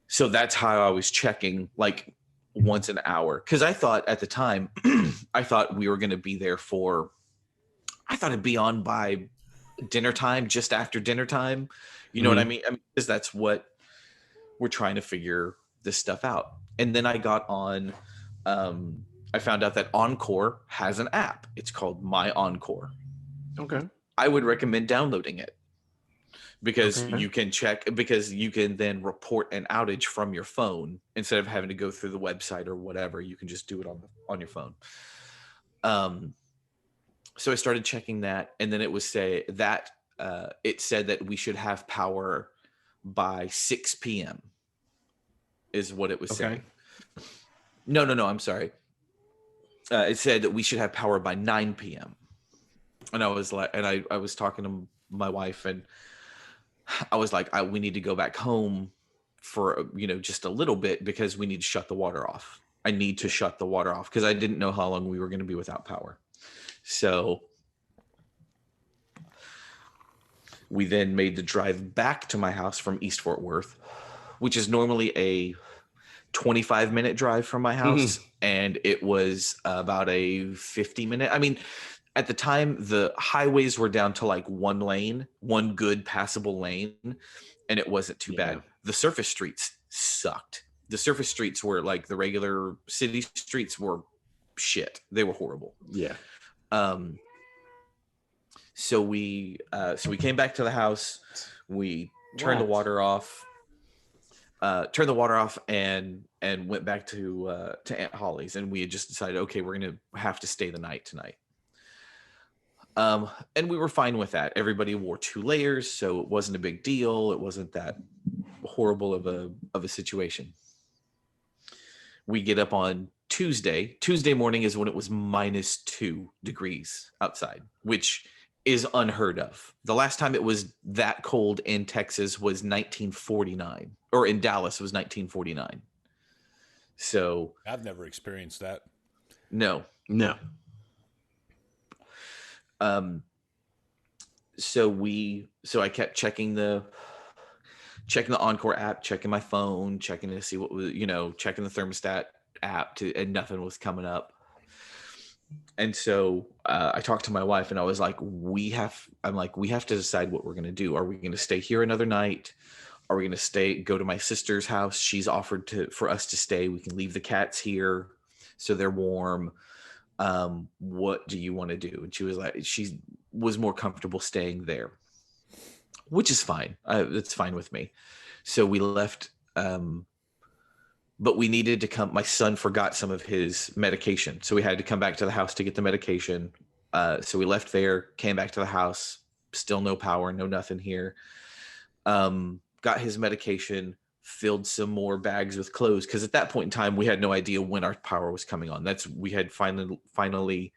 So that's how I was checking, like once an hour, because I thought at the time I thought we were going to be there I thought it'd be on by dinner time, just after dinner time. You know what I mean? Because that's what we're trying to figure this stuff out. And then I got on, I found out that Encore has an app. It's called My Encore. Okay. I would recommend downloading it because you can then report an outage from your phone instead of having to go through the website or whatever. You can just do it on your phone. So I started checking that, and then it said that we should have power by 6 p.m. is what it was saying. No, I'm sorry. It said that we should have power by 9 p.m. And I was like, I was talking to my wife, and I was like, we need to go back home for, just a little bit, because we need to shut the water off. I need to shut the water off because I didn't know how long we were going to be without power. So we then made the drive back to my house from East Fort Worth, which is normally a 25-minute drive from my house. And it was about a 50-minute. I mean, at the time, the highways were down to like one lane, one good passable lane, and it wasn't too bad. The surface streets sucked. The surface streets were like the regular city streets were shit. They were horrible. Yeah. So we came back to the house. We turned the water off. And went back to Aunt Holly's, and we had just decided, okay, we're gonna have to stay the night tonight. And we were fine with that. Everybody wore 2 layers, so it wasn't a big deal. It wasn't that horrible of a situation. We get up on Tuesday. Tuesday morning is when it was -2 degrees outside, which is unheard of. The last time it was that cold in Texas was 1949, or in Dallas was 1949. So I've never experienced that. No. So I kept checking the Encore app, checking my phone, checking to see what was, checking the thermostat app and nothing was coming up. And so I talked to my wife, and I was like, we have to decide what we're going to do. Are we going to stay here another night? Are we going to go to my sister's house? She's offered for us to stay. We can leave the cats here so they're warm. What do you want to do? And she was more comfortable staying there, which is fine. That's fine with me. So we left. But we needed to come. My son forgot some of his medication, so we had to come back to the house to get the medication. So we left there, came back to the house, still no power, no nothing here. Got his medication, filled some more bags with clothes, because at that point in time we had no idea when our power was coming on. We had finally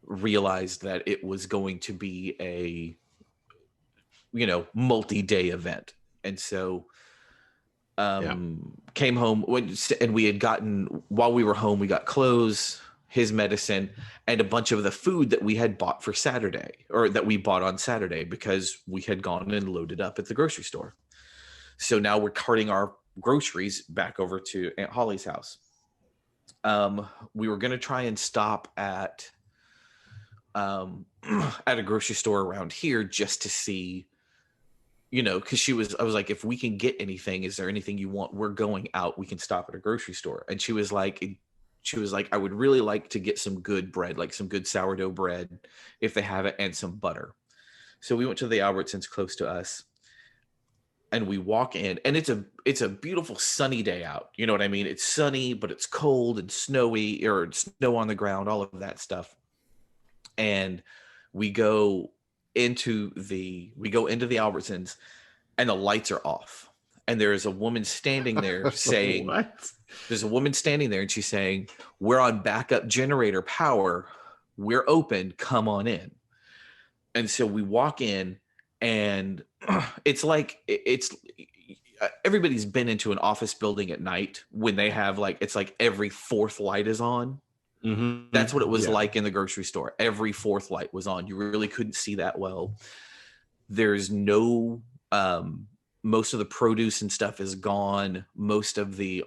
realized that it was going to be a multi-day event. And so came home and we had gotten, while we were home, we got clothes, his medicine, and a bunch of the food that we had bought for Saturday, or that we bought on Saturday, because we had gone and loaded up at the grocery store. So now we're carting our groceries back over to Aunt Holly's house. We were going to try and stop at a grocery store around here just to see, because I was like, if we can get anything, is there anything you want? We're going out. We can stop at a grocery store. And she was like, I would really like to get some good bread, like some good sourdough bread, if they have it, and some butter. So we went to the Albertsons close to us, and we walk in, and it's a beautiful sunny day out. You know what I mean? It's sunny, but it's cold and snowy, or snow on the ground, all of that stuff. And we go into the Albertsons, and the lights are off, and there is a woman standing there saying, what? There's a woman standing there, and she's saying, "We're on backup generator power. We're open. Come on in." And so we walk in, and it's like, everybody's been into an office building at night when they have it's like every fourth light is on. Mm-hmm. That's what it was like in the grocery store. Every fourth light was on. You really couldn't see that well. There's no, most of the produce and stuff is gone. Most of the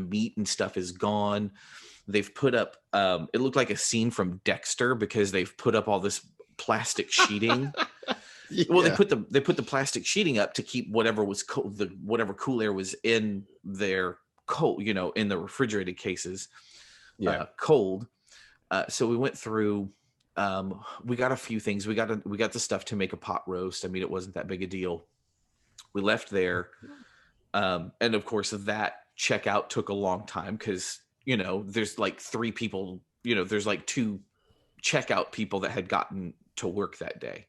meat and stuff is gone. They've put up, it looked like a scene from Dexter, because they've put up all this plastic sheeting. Yeah. Well, they put the plastic sheeting up to keep whatever was cold, whatever cool air was in their cold, in the refrigerated cases. Cold. So we went through, we got a few things. We got the stuff to make a pot roast. I mean, it wasn't that big a deal. We left there. And of course that checkout took a long time, because, there's like 3 people, there's like 2 checkout people that had gotten to work that day,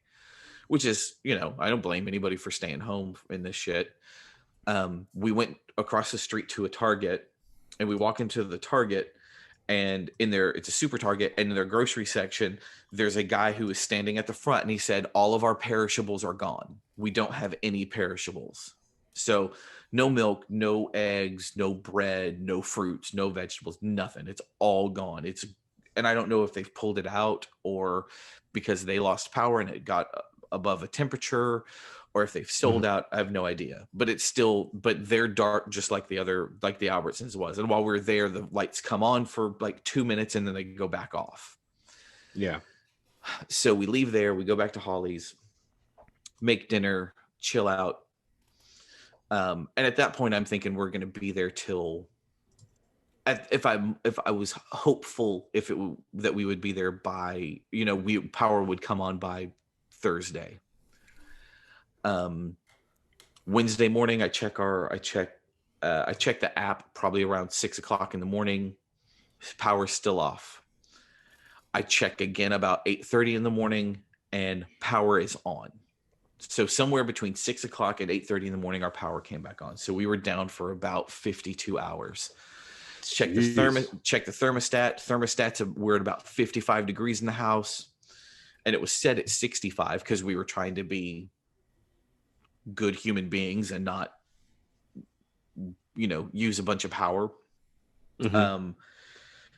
which is, I don't blame anybody for staying home in this shit. We went across the street to a Target, and we walk into the Target, and in there, it's a super Target, and in their grocery section, there's a guy who is standing at the front, and he said, "All of our perishables are gone. We don't have any perishables." So no milk, no eggs, no bread, no fruits, no vegetables, nothing. It's all gone. And I don't know if they've pulled it out, or because they lost power and it got above a temperature, or if they've sold out. I have no idea. But but they're dark, just like the Albertsons was. And while we're there, the lights come on for like 2 minutes, and then they go back off. Yeah. So we leave there, we go back to Holly's, make dinner, chill out. And at that point, I'm thinking we're going to be there till, if I was hopeful that we would be there by, power would come on by Thursday. Wednesday morning, I check the app probably around 6:00 in the morning. Power's still off. I check again about 8:30 in the morning, and power is on. So somewhere between 6:00 and 8:30 in the morning, our power came back on. So we were down for about 52 hours. Check the thermostat. We're at about 55 degrees in the house, and it was set at 65 because we were trying to be good human beings and not, use a bunch of power.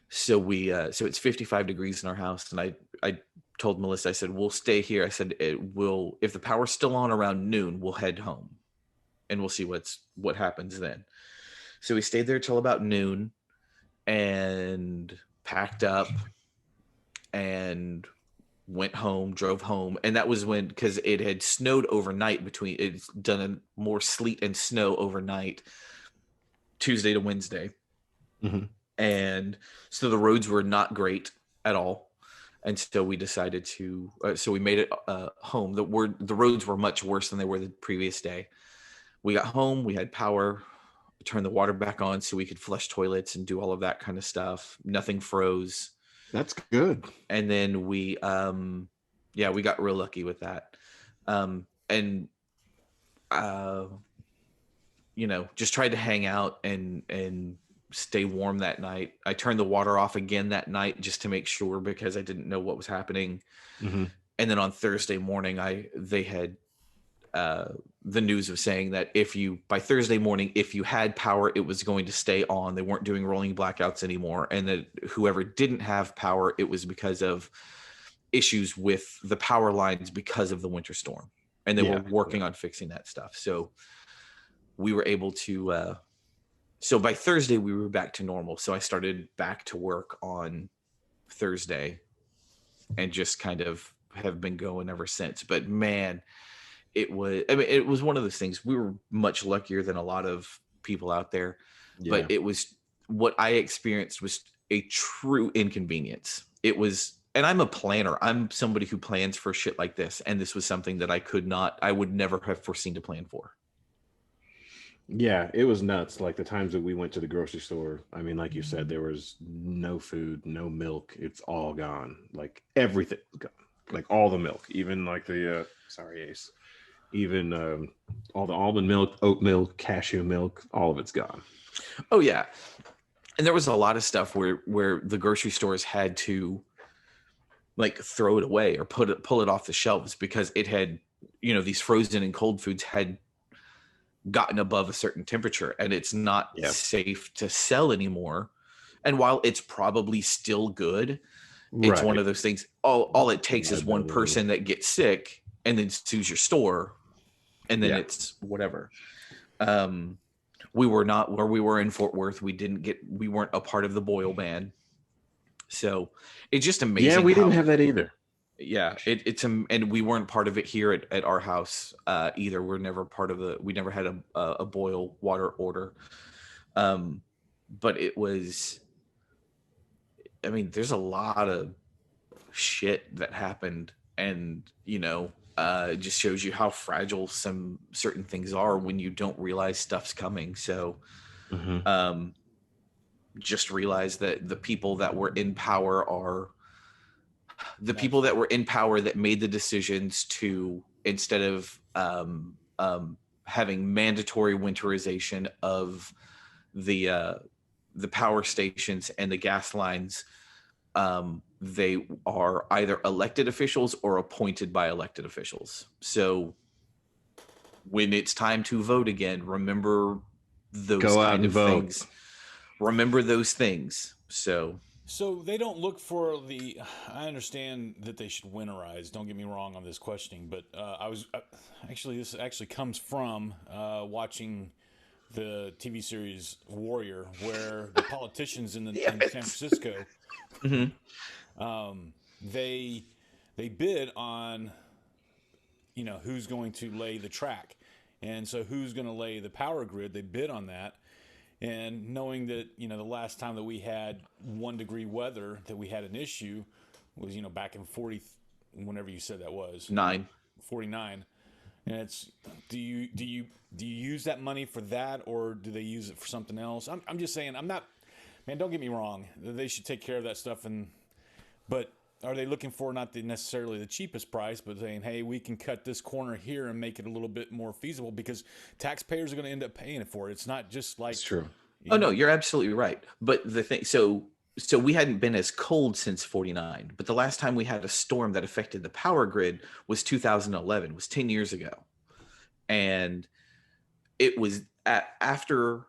So it's 55 degrees in our house, and I told Melissa, I said, we'll stay here. I said, if the power's still on around noon, we'll head home, and we'll see what happens then. So we stayed there till about noon, and packed up and went home, drove home. And that was because it had snowed overnight it's done more sleet and snow overnight, Tuesday to Wednesday. And so the roads were not great at all. And so we decided so we made it home. The roads were much worse than they were the previous day. We got home, we had power, turned the water back on so we could flush toilets and do all of that kind of stuff. Nothing froze. That's good. And then we got real lucky with that. And just tried to hang out and stay warm that night. I turned the water off again that night just to make sure, because I didn't know what was happening. Mm-hmm. And then on Thursday morning, they had the news of saying that by Thursday morning, if you had power, it was going to stay on. They weren't doing rolling blackouts anymore. And that whoever didn't have power, it was because of issues with the power lines because of the winter storm. And they were working on fixing that stuff. So we were able to, so by Thursday, we were back to normal. So I started back to work on Thursday and just kind of have been going ever since. But man, it was one of those things. We were much luckier than a lot of people out there, but it was, what I experienced was a true inconvenience. It was, and I'm a planner. I'm somebody who plans for shit like this. And this was something that I would never have foreseen to plan for. Yeah, it was nuts. Like the times that we went to the grocery store, I mean, like you said, there was no food, no milk. It's all gone. Like everything gone. Like all the milk, even like the, sorry, Ace, even all the almond milk, oat milk, cashew milk, all of it's gone. Oh yeah. And there was a lot of stuff where the grocery stores had to like throw it away or pull it off the shelves because it had, these frozen and cold foods had gotten above a certain temperature and it's not safe to sell anymore. And while it's probably still good, it's one of those things. All it takes is one person that gets sick and then sues your store, and then it's whatever. We were not where we were in Fort Worth. We weren't a part of the boil ban. So it's just amazing. Yeah, we didn't have that either. Yeah, and we weren't part of it here at our house either. We never had a boil water order. But it was, I mean, there's a lot of shit that happened, and it just shows you how fragile some certain things are when you don't realize stuff's coming. So just realize that the people that were in power are the people that were in power that made the decisions to, instead of having mandatory winterization of the power stations and the gas lines, they are either elected officials or appointed by elected officials. So when it's time to vote again, remember those kind of things. Remember those things. So they don't look for the. I understand that they should winterize. Don't get me wrong on this questioning, but this actually comes from watching the TV series Warrior, where the politicians in San Francisco, they bid on, who's going to lay the track, and so who's going to lay the power grid. They bid on that. And knowing that, the last time that we had 1 degree weather, that we had an issue was, back in 40, whenever you said that was 49. And it's, do you use that money for that, or do they use it for something else? I'm just saying, don't get me wrong. They should take care of that stuff. But are they looking for not necessarily the cheapest price, but saying, hey, we can cut this corner here and make it a little bit more feasible, because taxpayers are going to end up paying it for it. It's not just like... It's true. No, you're absolutely right. But the thing, so we hadn't been as cold since 49, but the last time we had a storm that affected the power grid was 2011, was 10 years ago. And it was after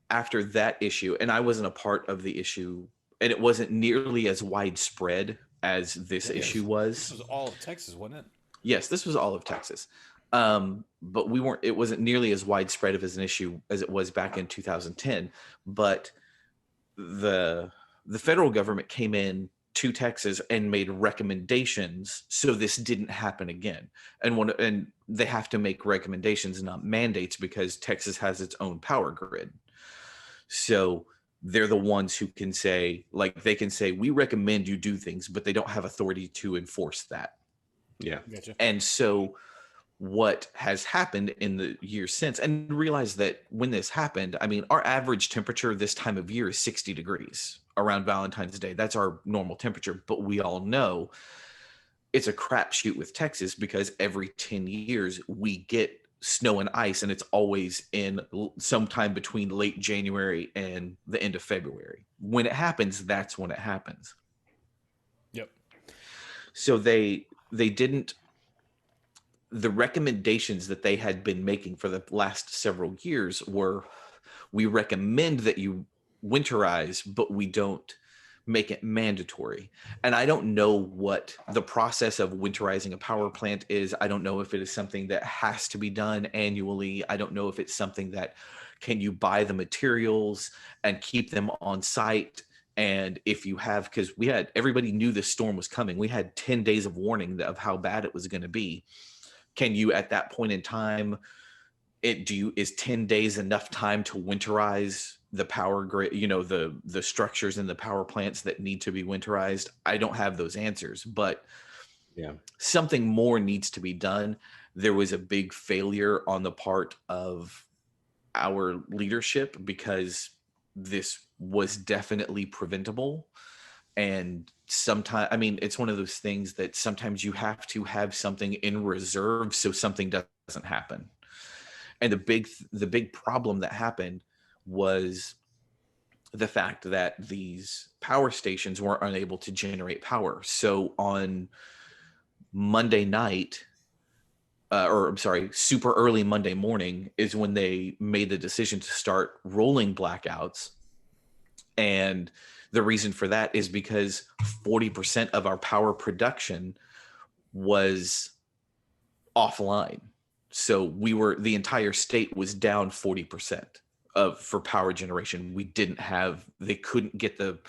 that issue, and I wasn't a part of the issue, and it wasn't nearly as widespread as this issue was. This was all of Texas, wasn't it? Yes, this was all of Texas. But it wasn't nearly as widespread of as an issue as it was back in 2010. But the federal government came in to Texas and made recommendations so this didn't happen again. And they have to make recommendations, not mandates, because Texas has its own power grid. So they're the ones who can say, they can say, we recommend you do things, but they don't have authority to enforce that. Yeah. Gotcha. And so what has happened in the years since, and realize that when this happened, I mean, our average temperature this time of year is 60 degrees around Valentine's Day. That's our normal temperature. But we all know it's a crapshoot with Texas, because every 10 years we get snow and ice, and it's always in sometime between late January and the end of February. When it happens, that's when it happens. Yep. So they didn't, the recommendations that they had been making for the last several years were, we recommend that you winterize, but we don't make it mandatory. And I don't know what the process of winterizing a power plant is. I don't know if it is something that has to be done annually. I don't know if it's something that, can you buy the materials and keep them on site? And if you have, because everybody knew this storm was coming. We had 10 days of warning of how bad it was going to be. Can you, at that point in time, is 10 days enough time to winterize the power grid, the structures in the power plants that need to be winterized? I don't have those answers, but something more needs to be done. There was a big failure on the part of our leadership, because this was definitely preventable. And sometimes, I mean, it's one of those things that sometimes you have to have something in reserve so something doesn't happen. And the big problem that happened was the fact that these power stations were unable to generate power. So on Monday night, super early Monday morning is when they made the decision to start rolling blackouts. And the reason for that is because 40% of our power production was offline. So the entire state was down 40% for power generation. They couldn't get the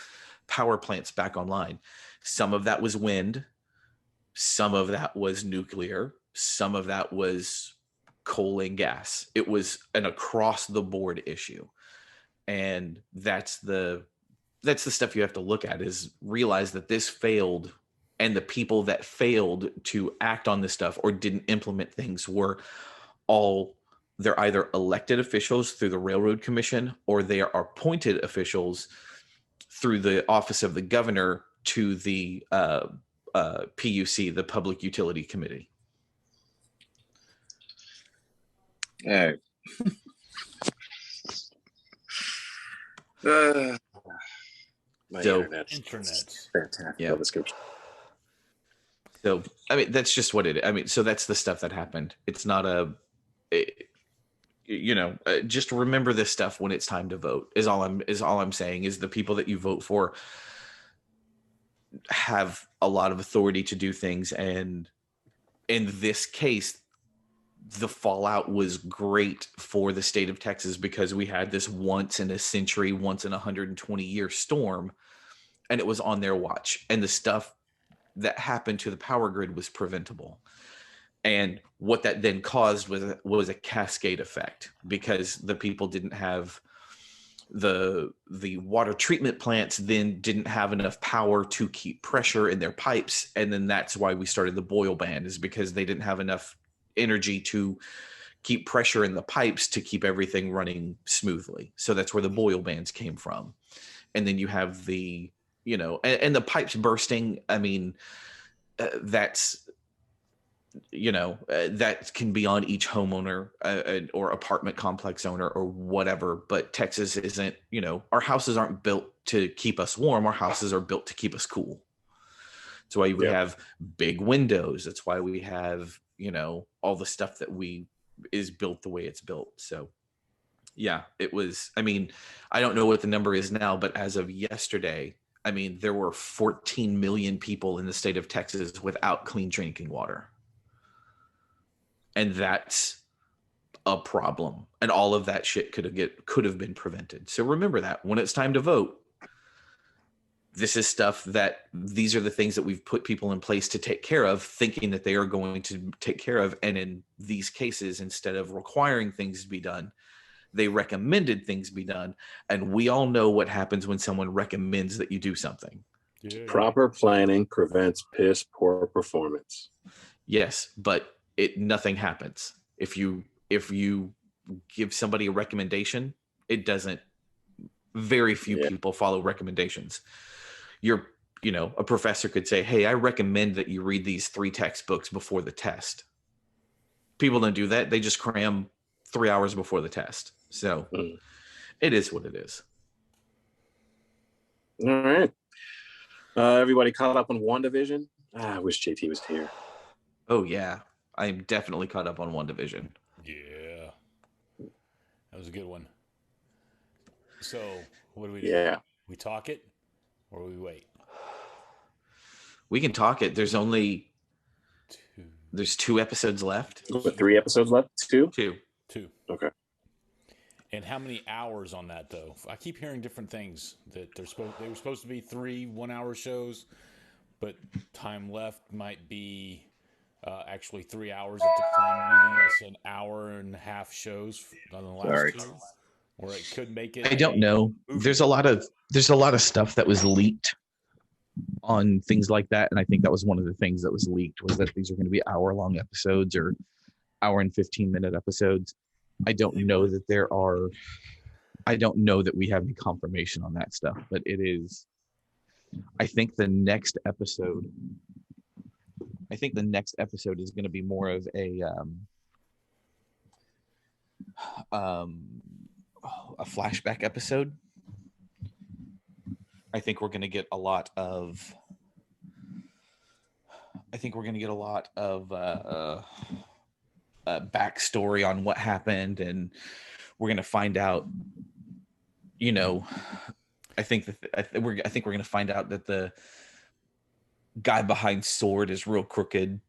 power plants back online. Some of that was wind, some of that was nuclear, some of that was coal and gas. It was an across the board issue. And that's the stuff you have to look at, is realize that this failed, and the people that failed to act on this stuff or didn't implement things they're either elected officials through the Railroad Commission, or they are appointed officials through the office of the governor to the PUC, the Public Utility Committee. All right. My internet's fantastic. Yeah. Description. So, I mean, that's just what it is. I mean, so that's the stuff that happened. It's not just remember this stuff when it's time to vote. Is all I'm saying, is the people that you vote for have a lot of authority to do things. And in this case, the fallout was great for the state of Texas, because we had this once in a century, once in 120-year storm, and it was on their watch. And the stuff that happened to the power grid was preventable. And what that then caused was a cascade effect, because the people didn't have the water treatment plants then didn't have enough power to keep pressure in their pipes. And then that's why we started the boil ban, is because they didn't have enough energy to keep pressure in the pipes to keep everything running smoothly. So that's where the boil bans came from. And then you have the the pipes bursting. I mean, that can be on each homeowner or apartment complex owner or whatever. But Texas isn't, our houses aren't built to keep us warm. Our houses are built to keep us cool. That's why we have big windows. That's why we have, all the stuff that is built the way it's built. So yeah, it was, I mean, I don't know what the number is now, but as of yesterday, I mean, there were 14 million people in the state of Texas without clean drinking water. And that's a problem. And all of that shit could have been prevented. So remember that when it's time to vote, this is stuff these are the things that we've put people in place to take care of, thinking that they are going to take care of. And in these cases, instead of requiring things to be done, they recommended things be done. And we all know what happens when someone recommends that you do something. Yeah. Proper planning prevents piss poor performance. Yes, but nothing happens. If you give somebody a recommendation, it doesn't. Very few people follow recommendations. A professor could say, "Hey, I recommend that you read these 3 textbooks before the test." people don't do that. They just cram 3 hours before the test. So it is what it is. All right. Everybody caught up on WandaVision? I wish JT was here. Oh, yeah. I'm definitely caught up on WandaVision. Yeah. That was a good one. So, what do we do? Yeah. We talk it or we wait? We can talk it. There's 2 episodes left. What, 3 episodes left? 2? 2. Okay. And how many hours on that, though? I keep hearing different things that they were supposed to be 3 1-hour shows, but time left might be actually 3 hours at the time, leaving us an hour and a half shows on the last 2, or it could make it. I don't know. There's a lot of stuff that was leaked on things like that, and I think that was one of the things that was leaked, was that these are going to be hour-long episodes or hour and 15-minute episodes. I don't know that we have any confirmation on that stuff, but it is. I think the next episode is going to be more of a flashback episode. I think we're going to get a lot of backstory on what happened, and we're going to find out, I think we're going to find out that the guy behind Sword is real crooked.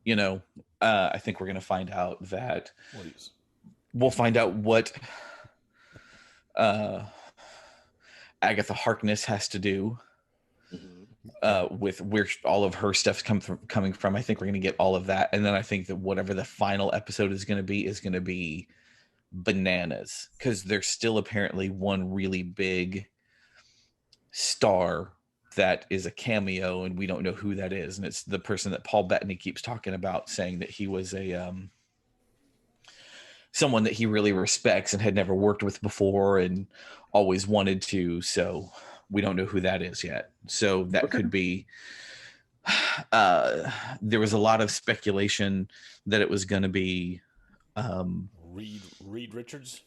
I think we're going to find out that we'll find out what Agatha Harkness has to do with where all of her stuff's coming from. I think we're going to get all of that, and then I think that whatever the final episode is going to be bananas, because there's still apparently one really big star that is a cameo, and we don't know who that is, and it's the person that Paul Bettany keeps talking about, saying that he was a someone that he really respects and had never worked with before and always wanted to. So we don't know who that is yet. So that could be. There was a lot of speculation that it was going to be Reed Richards.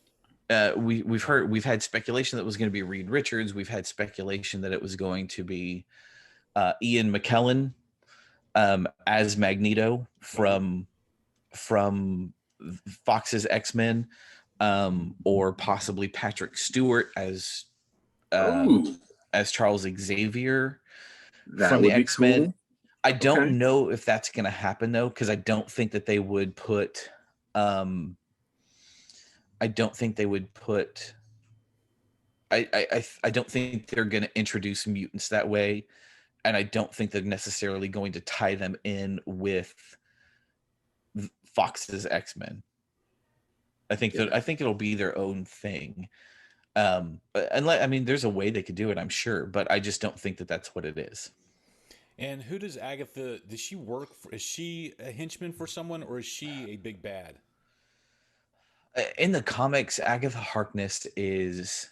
We've had speculation that it was going to be Reed Richards. We've had speculation that it was going to be Ian McKellen as Magneto from Fox's X-Men, or possibly Patrick Stewart as Charles Xavier from the X-Men. Cool. I don't know if that's going to happen though, because I don't think that they would put. I don't think they're going to introduce mutants that way, and I don't think they're necessarily going to tie them in with Fox's X-Men. I think it'll be their own thing. There's a way they could do it, I'm sure, but I just don't think that that's what it is. And who does Agatha? Does she work for? Is she a henchman for someone, or is she a big bad? In the comics, Agatha Harkness is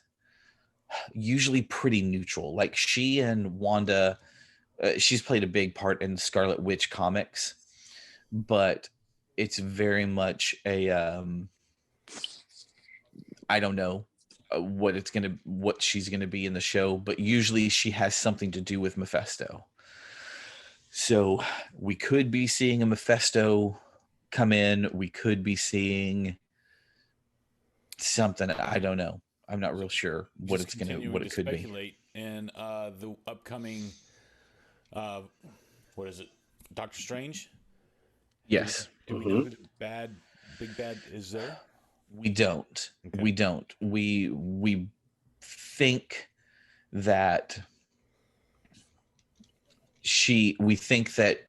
usually pretty neutral. Like, she and Wanda, she's played a big part in Scarlet Witch comics, but it's very much a I don't know what she's gonna be in the show, but usually she has something to do with Mephisto. So we could be seeing a Mephisto come in. We could be seeing something. I don't know. I'm not real sure what it could be. And the upcoming, what is it? Doctor Strange? Yes. Do we know who the big bad is there? We don't. Okay. We don't. We think that we think that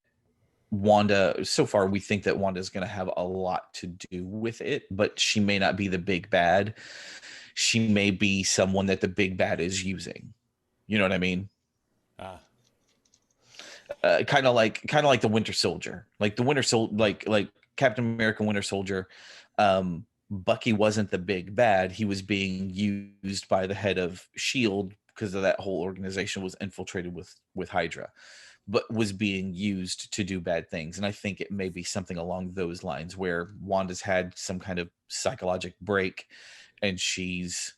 Wanda, so far we think that Wanda is going to have a lot to do with it, but she may not be the big bad. She may be someone that the big bad is using. You know what I mean? Kind of like the Winter Soldier, like Captain America Winter Soldier. Bucky wasn't the big bad. He was being used by the head of S.H.I.E.L.D. because of that whole organization was infiltrated with Hydra. but was being used to do bad things. And I think it may be something along those lines where Wanda's had some kind of psychological break and she's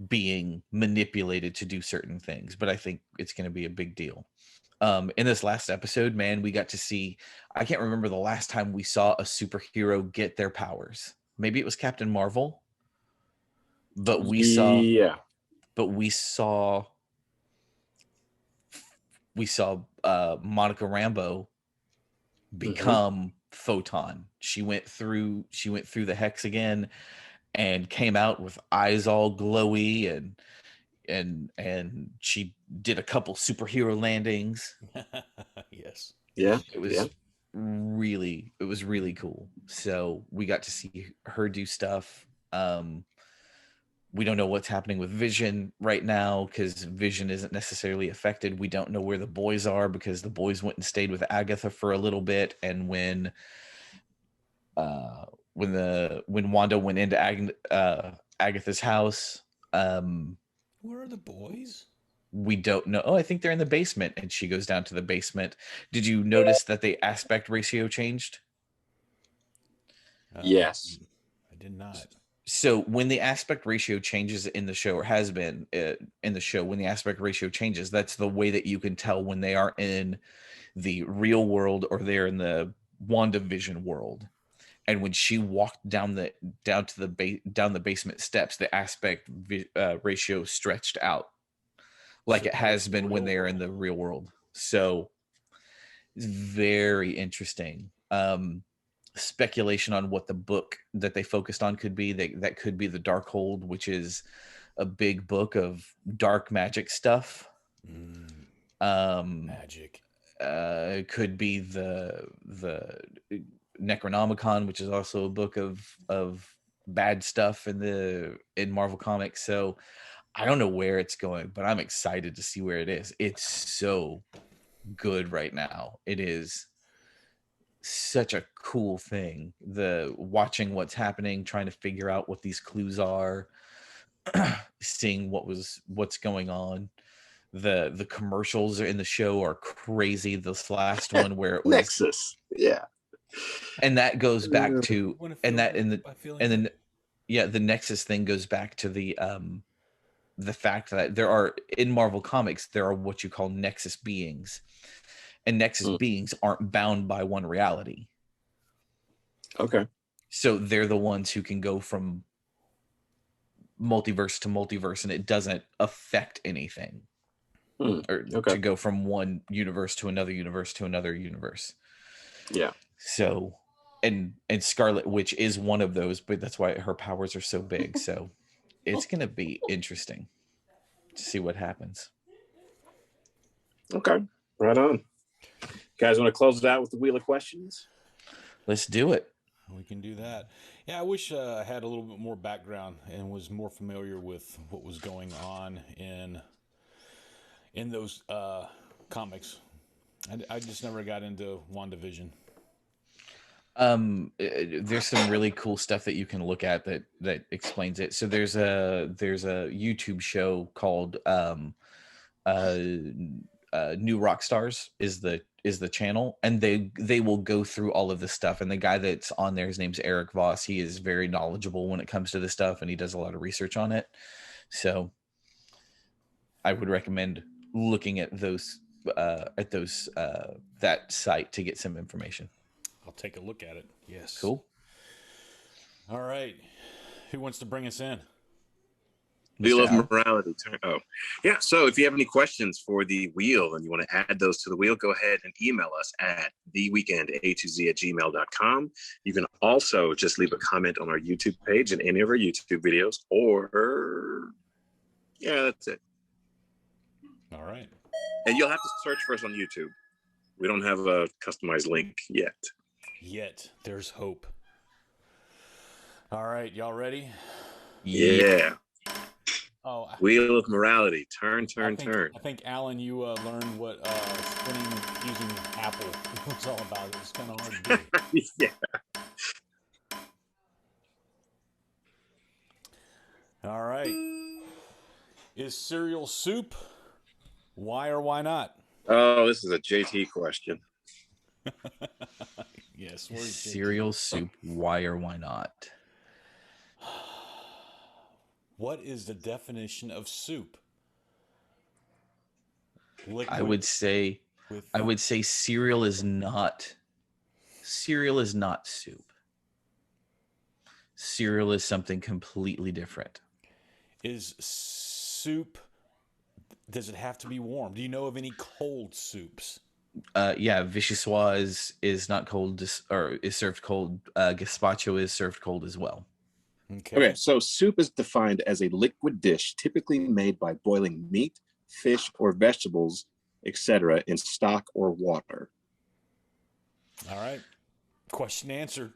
being manipulated to do certain things. But I think it's going to be a big deal. In this last episode, man, we got to see, I can't remember the last time we saw a superhero get their powers. Maybe it was Captain Marvel, but we saw Monica Rambeau become Photon. She went through the hex again and came out with eyes all glowy, and she did a couple superhero landings. Yes. Yeah. It was really cool. So we got to see her do stuff. We don't know what's happening with Vision right now because Vision isn't necessarily affected. We don't know where the boys are because the boys went and stayed with Agatha for a little bit. And when Wanda went into Agatha's house, where are the boys? We don't know. Oh, I think they're in the basement, and she goes down to the basement. Did you notice that the aspect ratio changed? Yes. I did not. So when the aspect ratio changes in the show, or has been in the show, when the aspect ratio changes, that's the way that you can tell when they are in the real world or they're in the WandaVision world. And when she walked down the basement steps, the aspect ratio stretched out like it has been when they are in the real world. So it's very interesting. Speculation on what the book that they focused on could be. That could be the Darkhold, which is a big book of dark magic stuff. Magic. It could be the Necronomicon, which is also a book of bad stuff in Marvel Comics. So I don't know where it's going, but I'm excited to see where it is. It's so good right now. It is such a cool thing. The watching what's happening, trying to figure out what these clues are, seeing what's going on. The commercials in the show are crazy. This last one where it was Nexus. Yeah. And that goes back to the Nexus thing goes back to the fact that there are in Marvel Comics, there are what you call Nexus Beings. And Nexus Beings aren't bound by one reality. Okay. So they're the ones who can go from multiverse to multiverse and it doesn't affect anything. Or to go from one universe to another universe to another universe. Yeah. So and Scarlet Witch is one of those, but that's why her powers are so big. So it's going to be interesting to see what happens. Okay. Right on. Guys want to close it out with the Wheel of Questions? Let's do it. We can do that. Yeah, I wish I had a little bit more background and was more familiar with what was going on in those comics. I just never got into WandaVision. There's some really cool stuff that you can look at that explains it. So there's a YouTube show called New Rock Stars is the channel, and they will go through all of this stuff. And the guy that's on there, his name's Eric Voss. He is very knowledgeable when it comes to this stuff, and he does a lot of research on it. So I would recommend looking at those that site to get some information. I'll take a look at it. Yes. Cool. All right. Who wants to bring us in? Wheel of Morality. Yeah. So if you have any questions for the wheel and you want to add those to the wheel, go ahead and email us at theweekenda2z@gmail.com. You can also just leave a comment on our YouTube page and any of our YouTube videos, or that's it. All right. And you'll have to search for us on YouTube. We don't have a customized link yet. Yet there's hope. All right, y'all ready? Yeah. Oh, Wheel of Morality. Turn. I think Alan, you learned what spinning using Apple was all about. It's kind of hard to do. Yeah. All right. Is cereal soup? Why or why not? Oh, this is a JT question. Yes. Where's JT? Cereal soup. Why or why not? What is the definition of soup? Liquid I would say cereal is not soup. Cereal is something completely different. Is soup, does it have to be warm? Do you know of any cold soups? Yeah, vichyssoise is not cold or is served cold. Gazpacho is served cold as well. Okay, so soup is defined as a liquid dish typically made by boiling meat, fish, or vegetables, etc., in stock or water. All right. Question answered.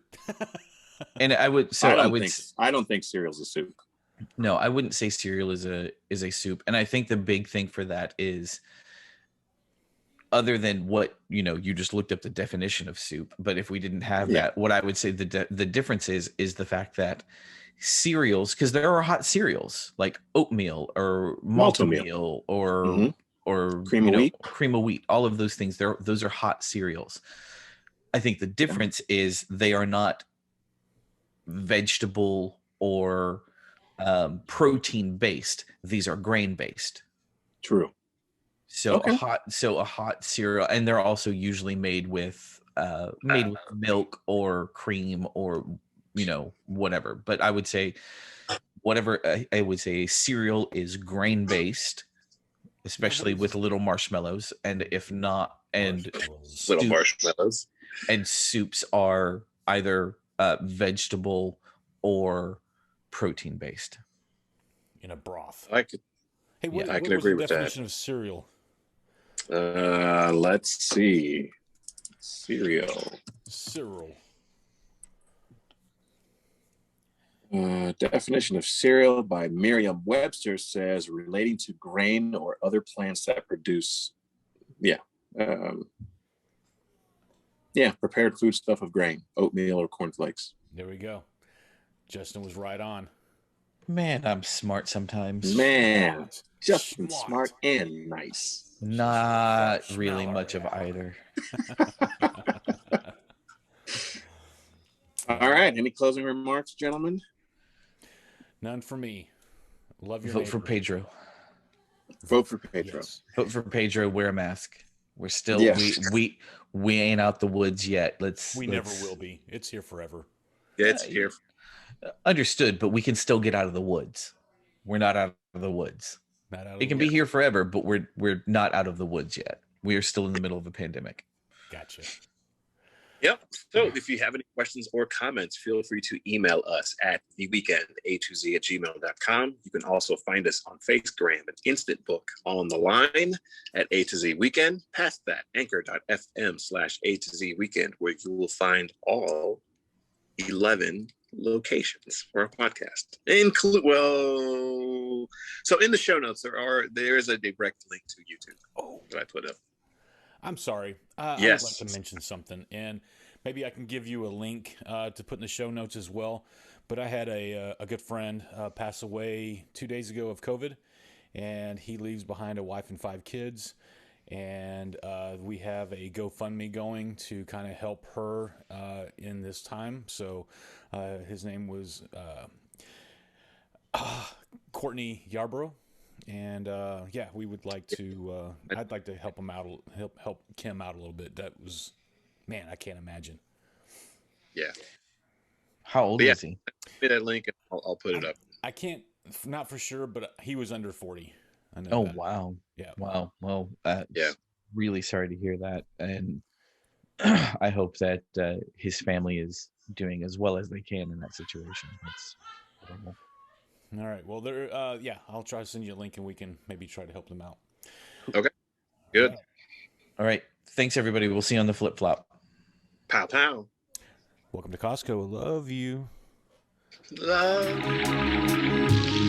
And I don't think cereal's a soup. No, I wouldn't say cereal is a soup. And I think the big thing for that is, other than what, you just looked up the definition of soup, but if we didn't have that, what I would say the difference is the fact that cereals, because there are hot cereals like oatmeal or maltomeal or cream of wheat, all of those things, those are hot cereals. I think the difference is they are not vegetable or protein based. These are grain based. True. So a hot cereal, and they're also usually made with milk or cream or whatever. But I would say I would say cereal is grain based, especially with little marshmallows, and if not, and little marshmallows. And soups are either vegetable or protein based. In a broth. I could agree with that. Definition of cereal? Let's see. Cereal. Definition of cereal by Merriam-Webster says relating to grain or other plants that produce, prepared foodstuff of grain, oatmeal or cornflakes. There we go. Justin was right on. Man, I'm smart sometimes. Man, Justin smart and nice. Not really much of either. All right. Any closing remarks, gentlemen? None for me. Love your vote for Pedro. Vote for Pedro. Yes. Vote for Pedro. Wear a mask. We're still we ain't out the woods yet. We never will be. It's here forever. Yeah, it's here. Understood, but we can still get out of the woods. We're not out of the woods. It can be here forever, but we're not out of the woods yet. We are still in the middle of a pandemic. Gotcha. Yep. So if you have any questions or comments, feel free to email us at theweekenda2z@gmail.com. You can also find us on Facegram and Instant Book on the line at A to Z Weekend. Past that, anchor.fm/A to Z Weekend, where you will find all 11 locations for our podcast. So in the show notes, there is a direct link to YouTube that I put up. I'm sorry. Yes. I'd like to mention something, and maybe I can give you a link to put in the show notes as well. But I had a good friend pass away 2 days ago of COVID, and he leaves behind a wife and 5 kids. And we have a GoFundMe going to kind of help her in this time. So his name was Courtney Yarborough. And we would like to. I'd like to help him out. Help Kim out a little bit. That was, man, I can't imagine. Yeah. How old is he? Give me that link, and I'll put it up. I can't, not for sure, but he was under 40. I know. Oh that. wow. Yeah. Wow. Well, really sorry to hear that, and I hope that his family is doing as well as they can in that situation. That's horrible. All right. Well, I'll try to send you a link, and we can maybe try to help them out. Okay. Good. All right. Thanks, everybody. We'll see you on the flip flop. Pow pow. Welcome to Costco. Love you. Love you.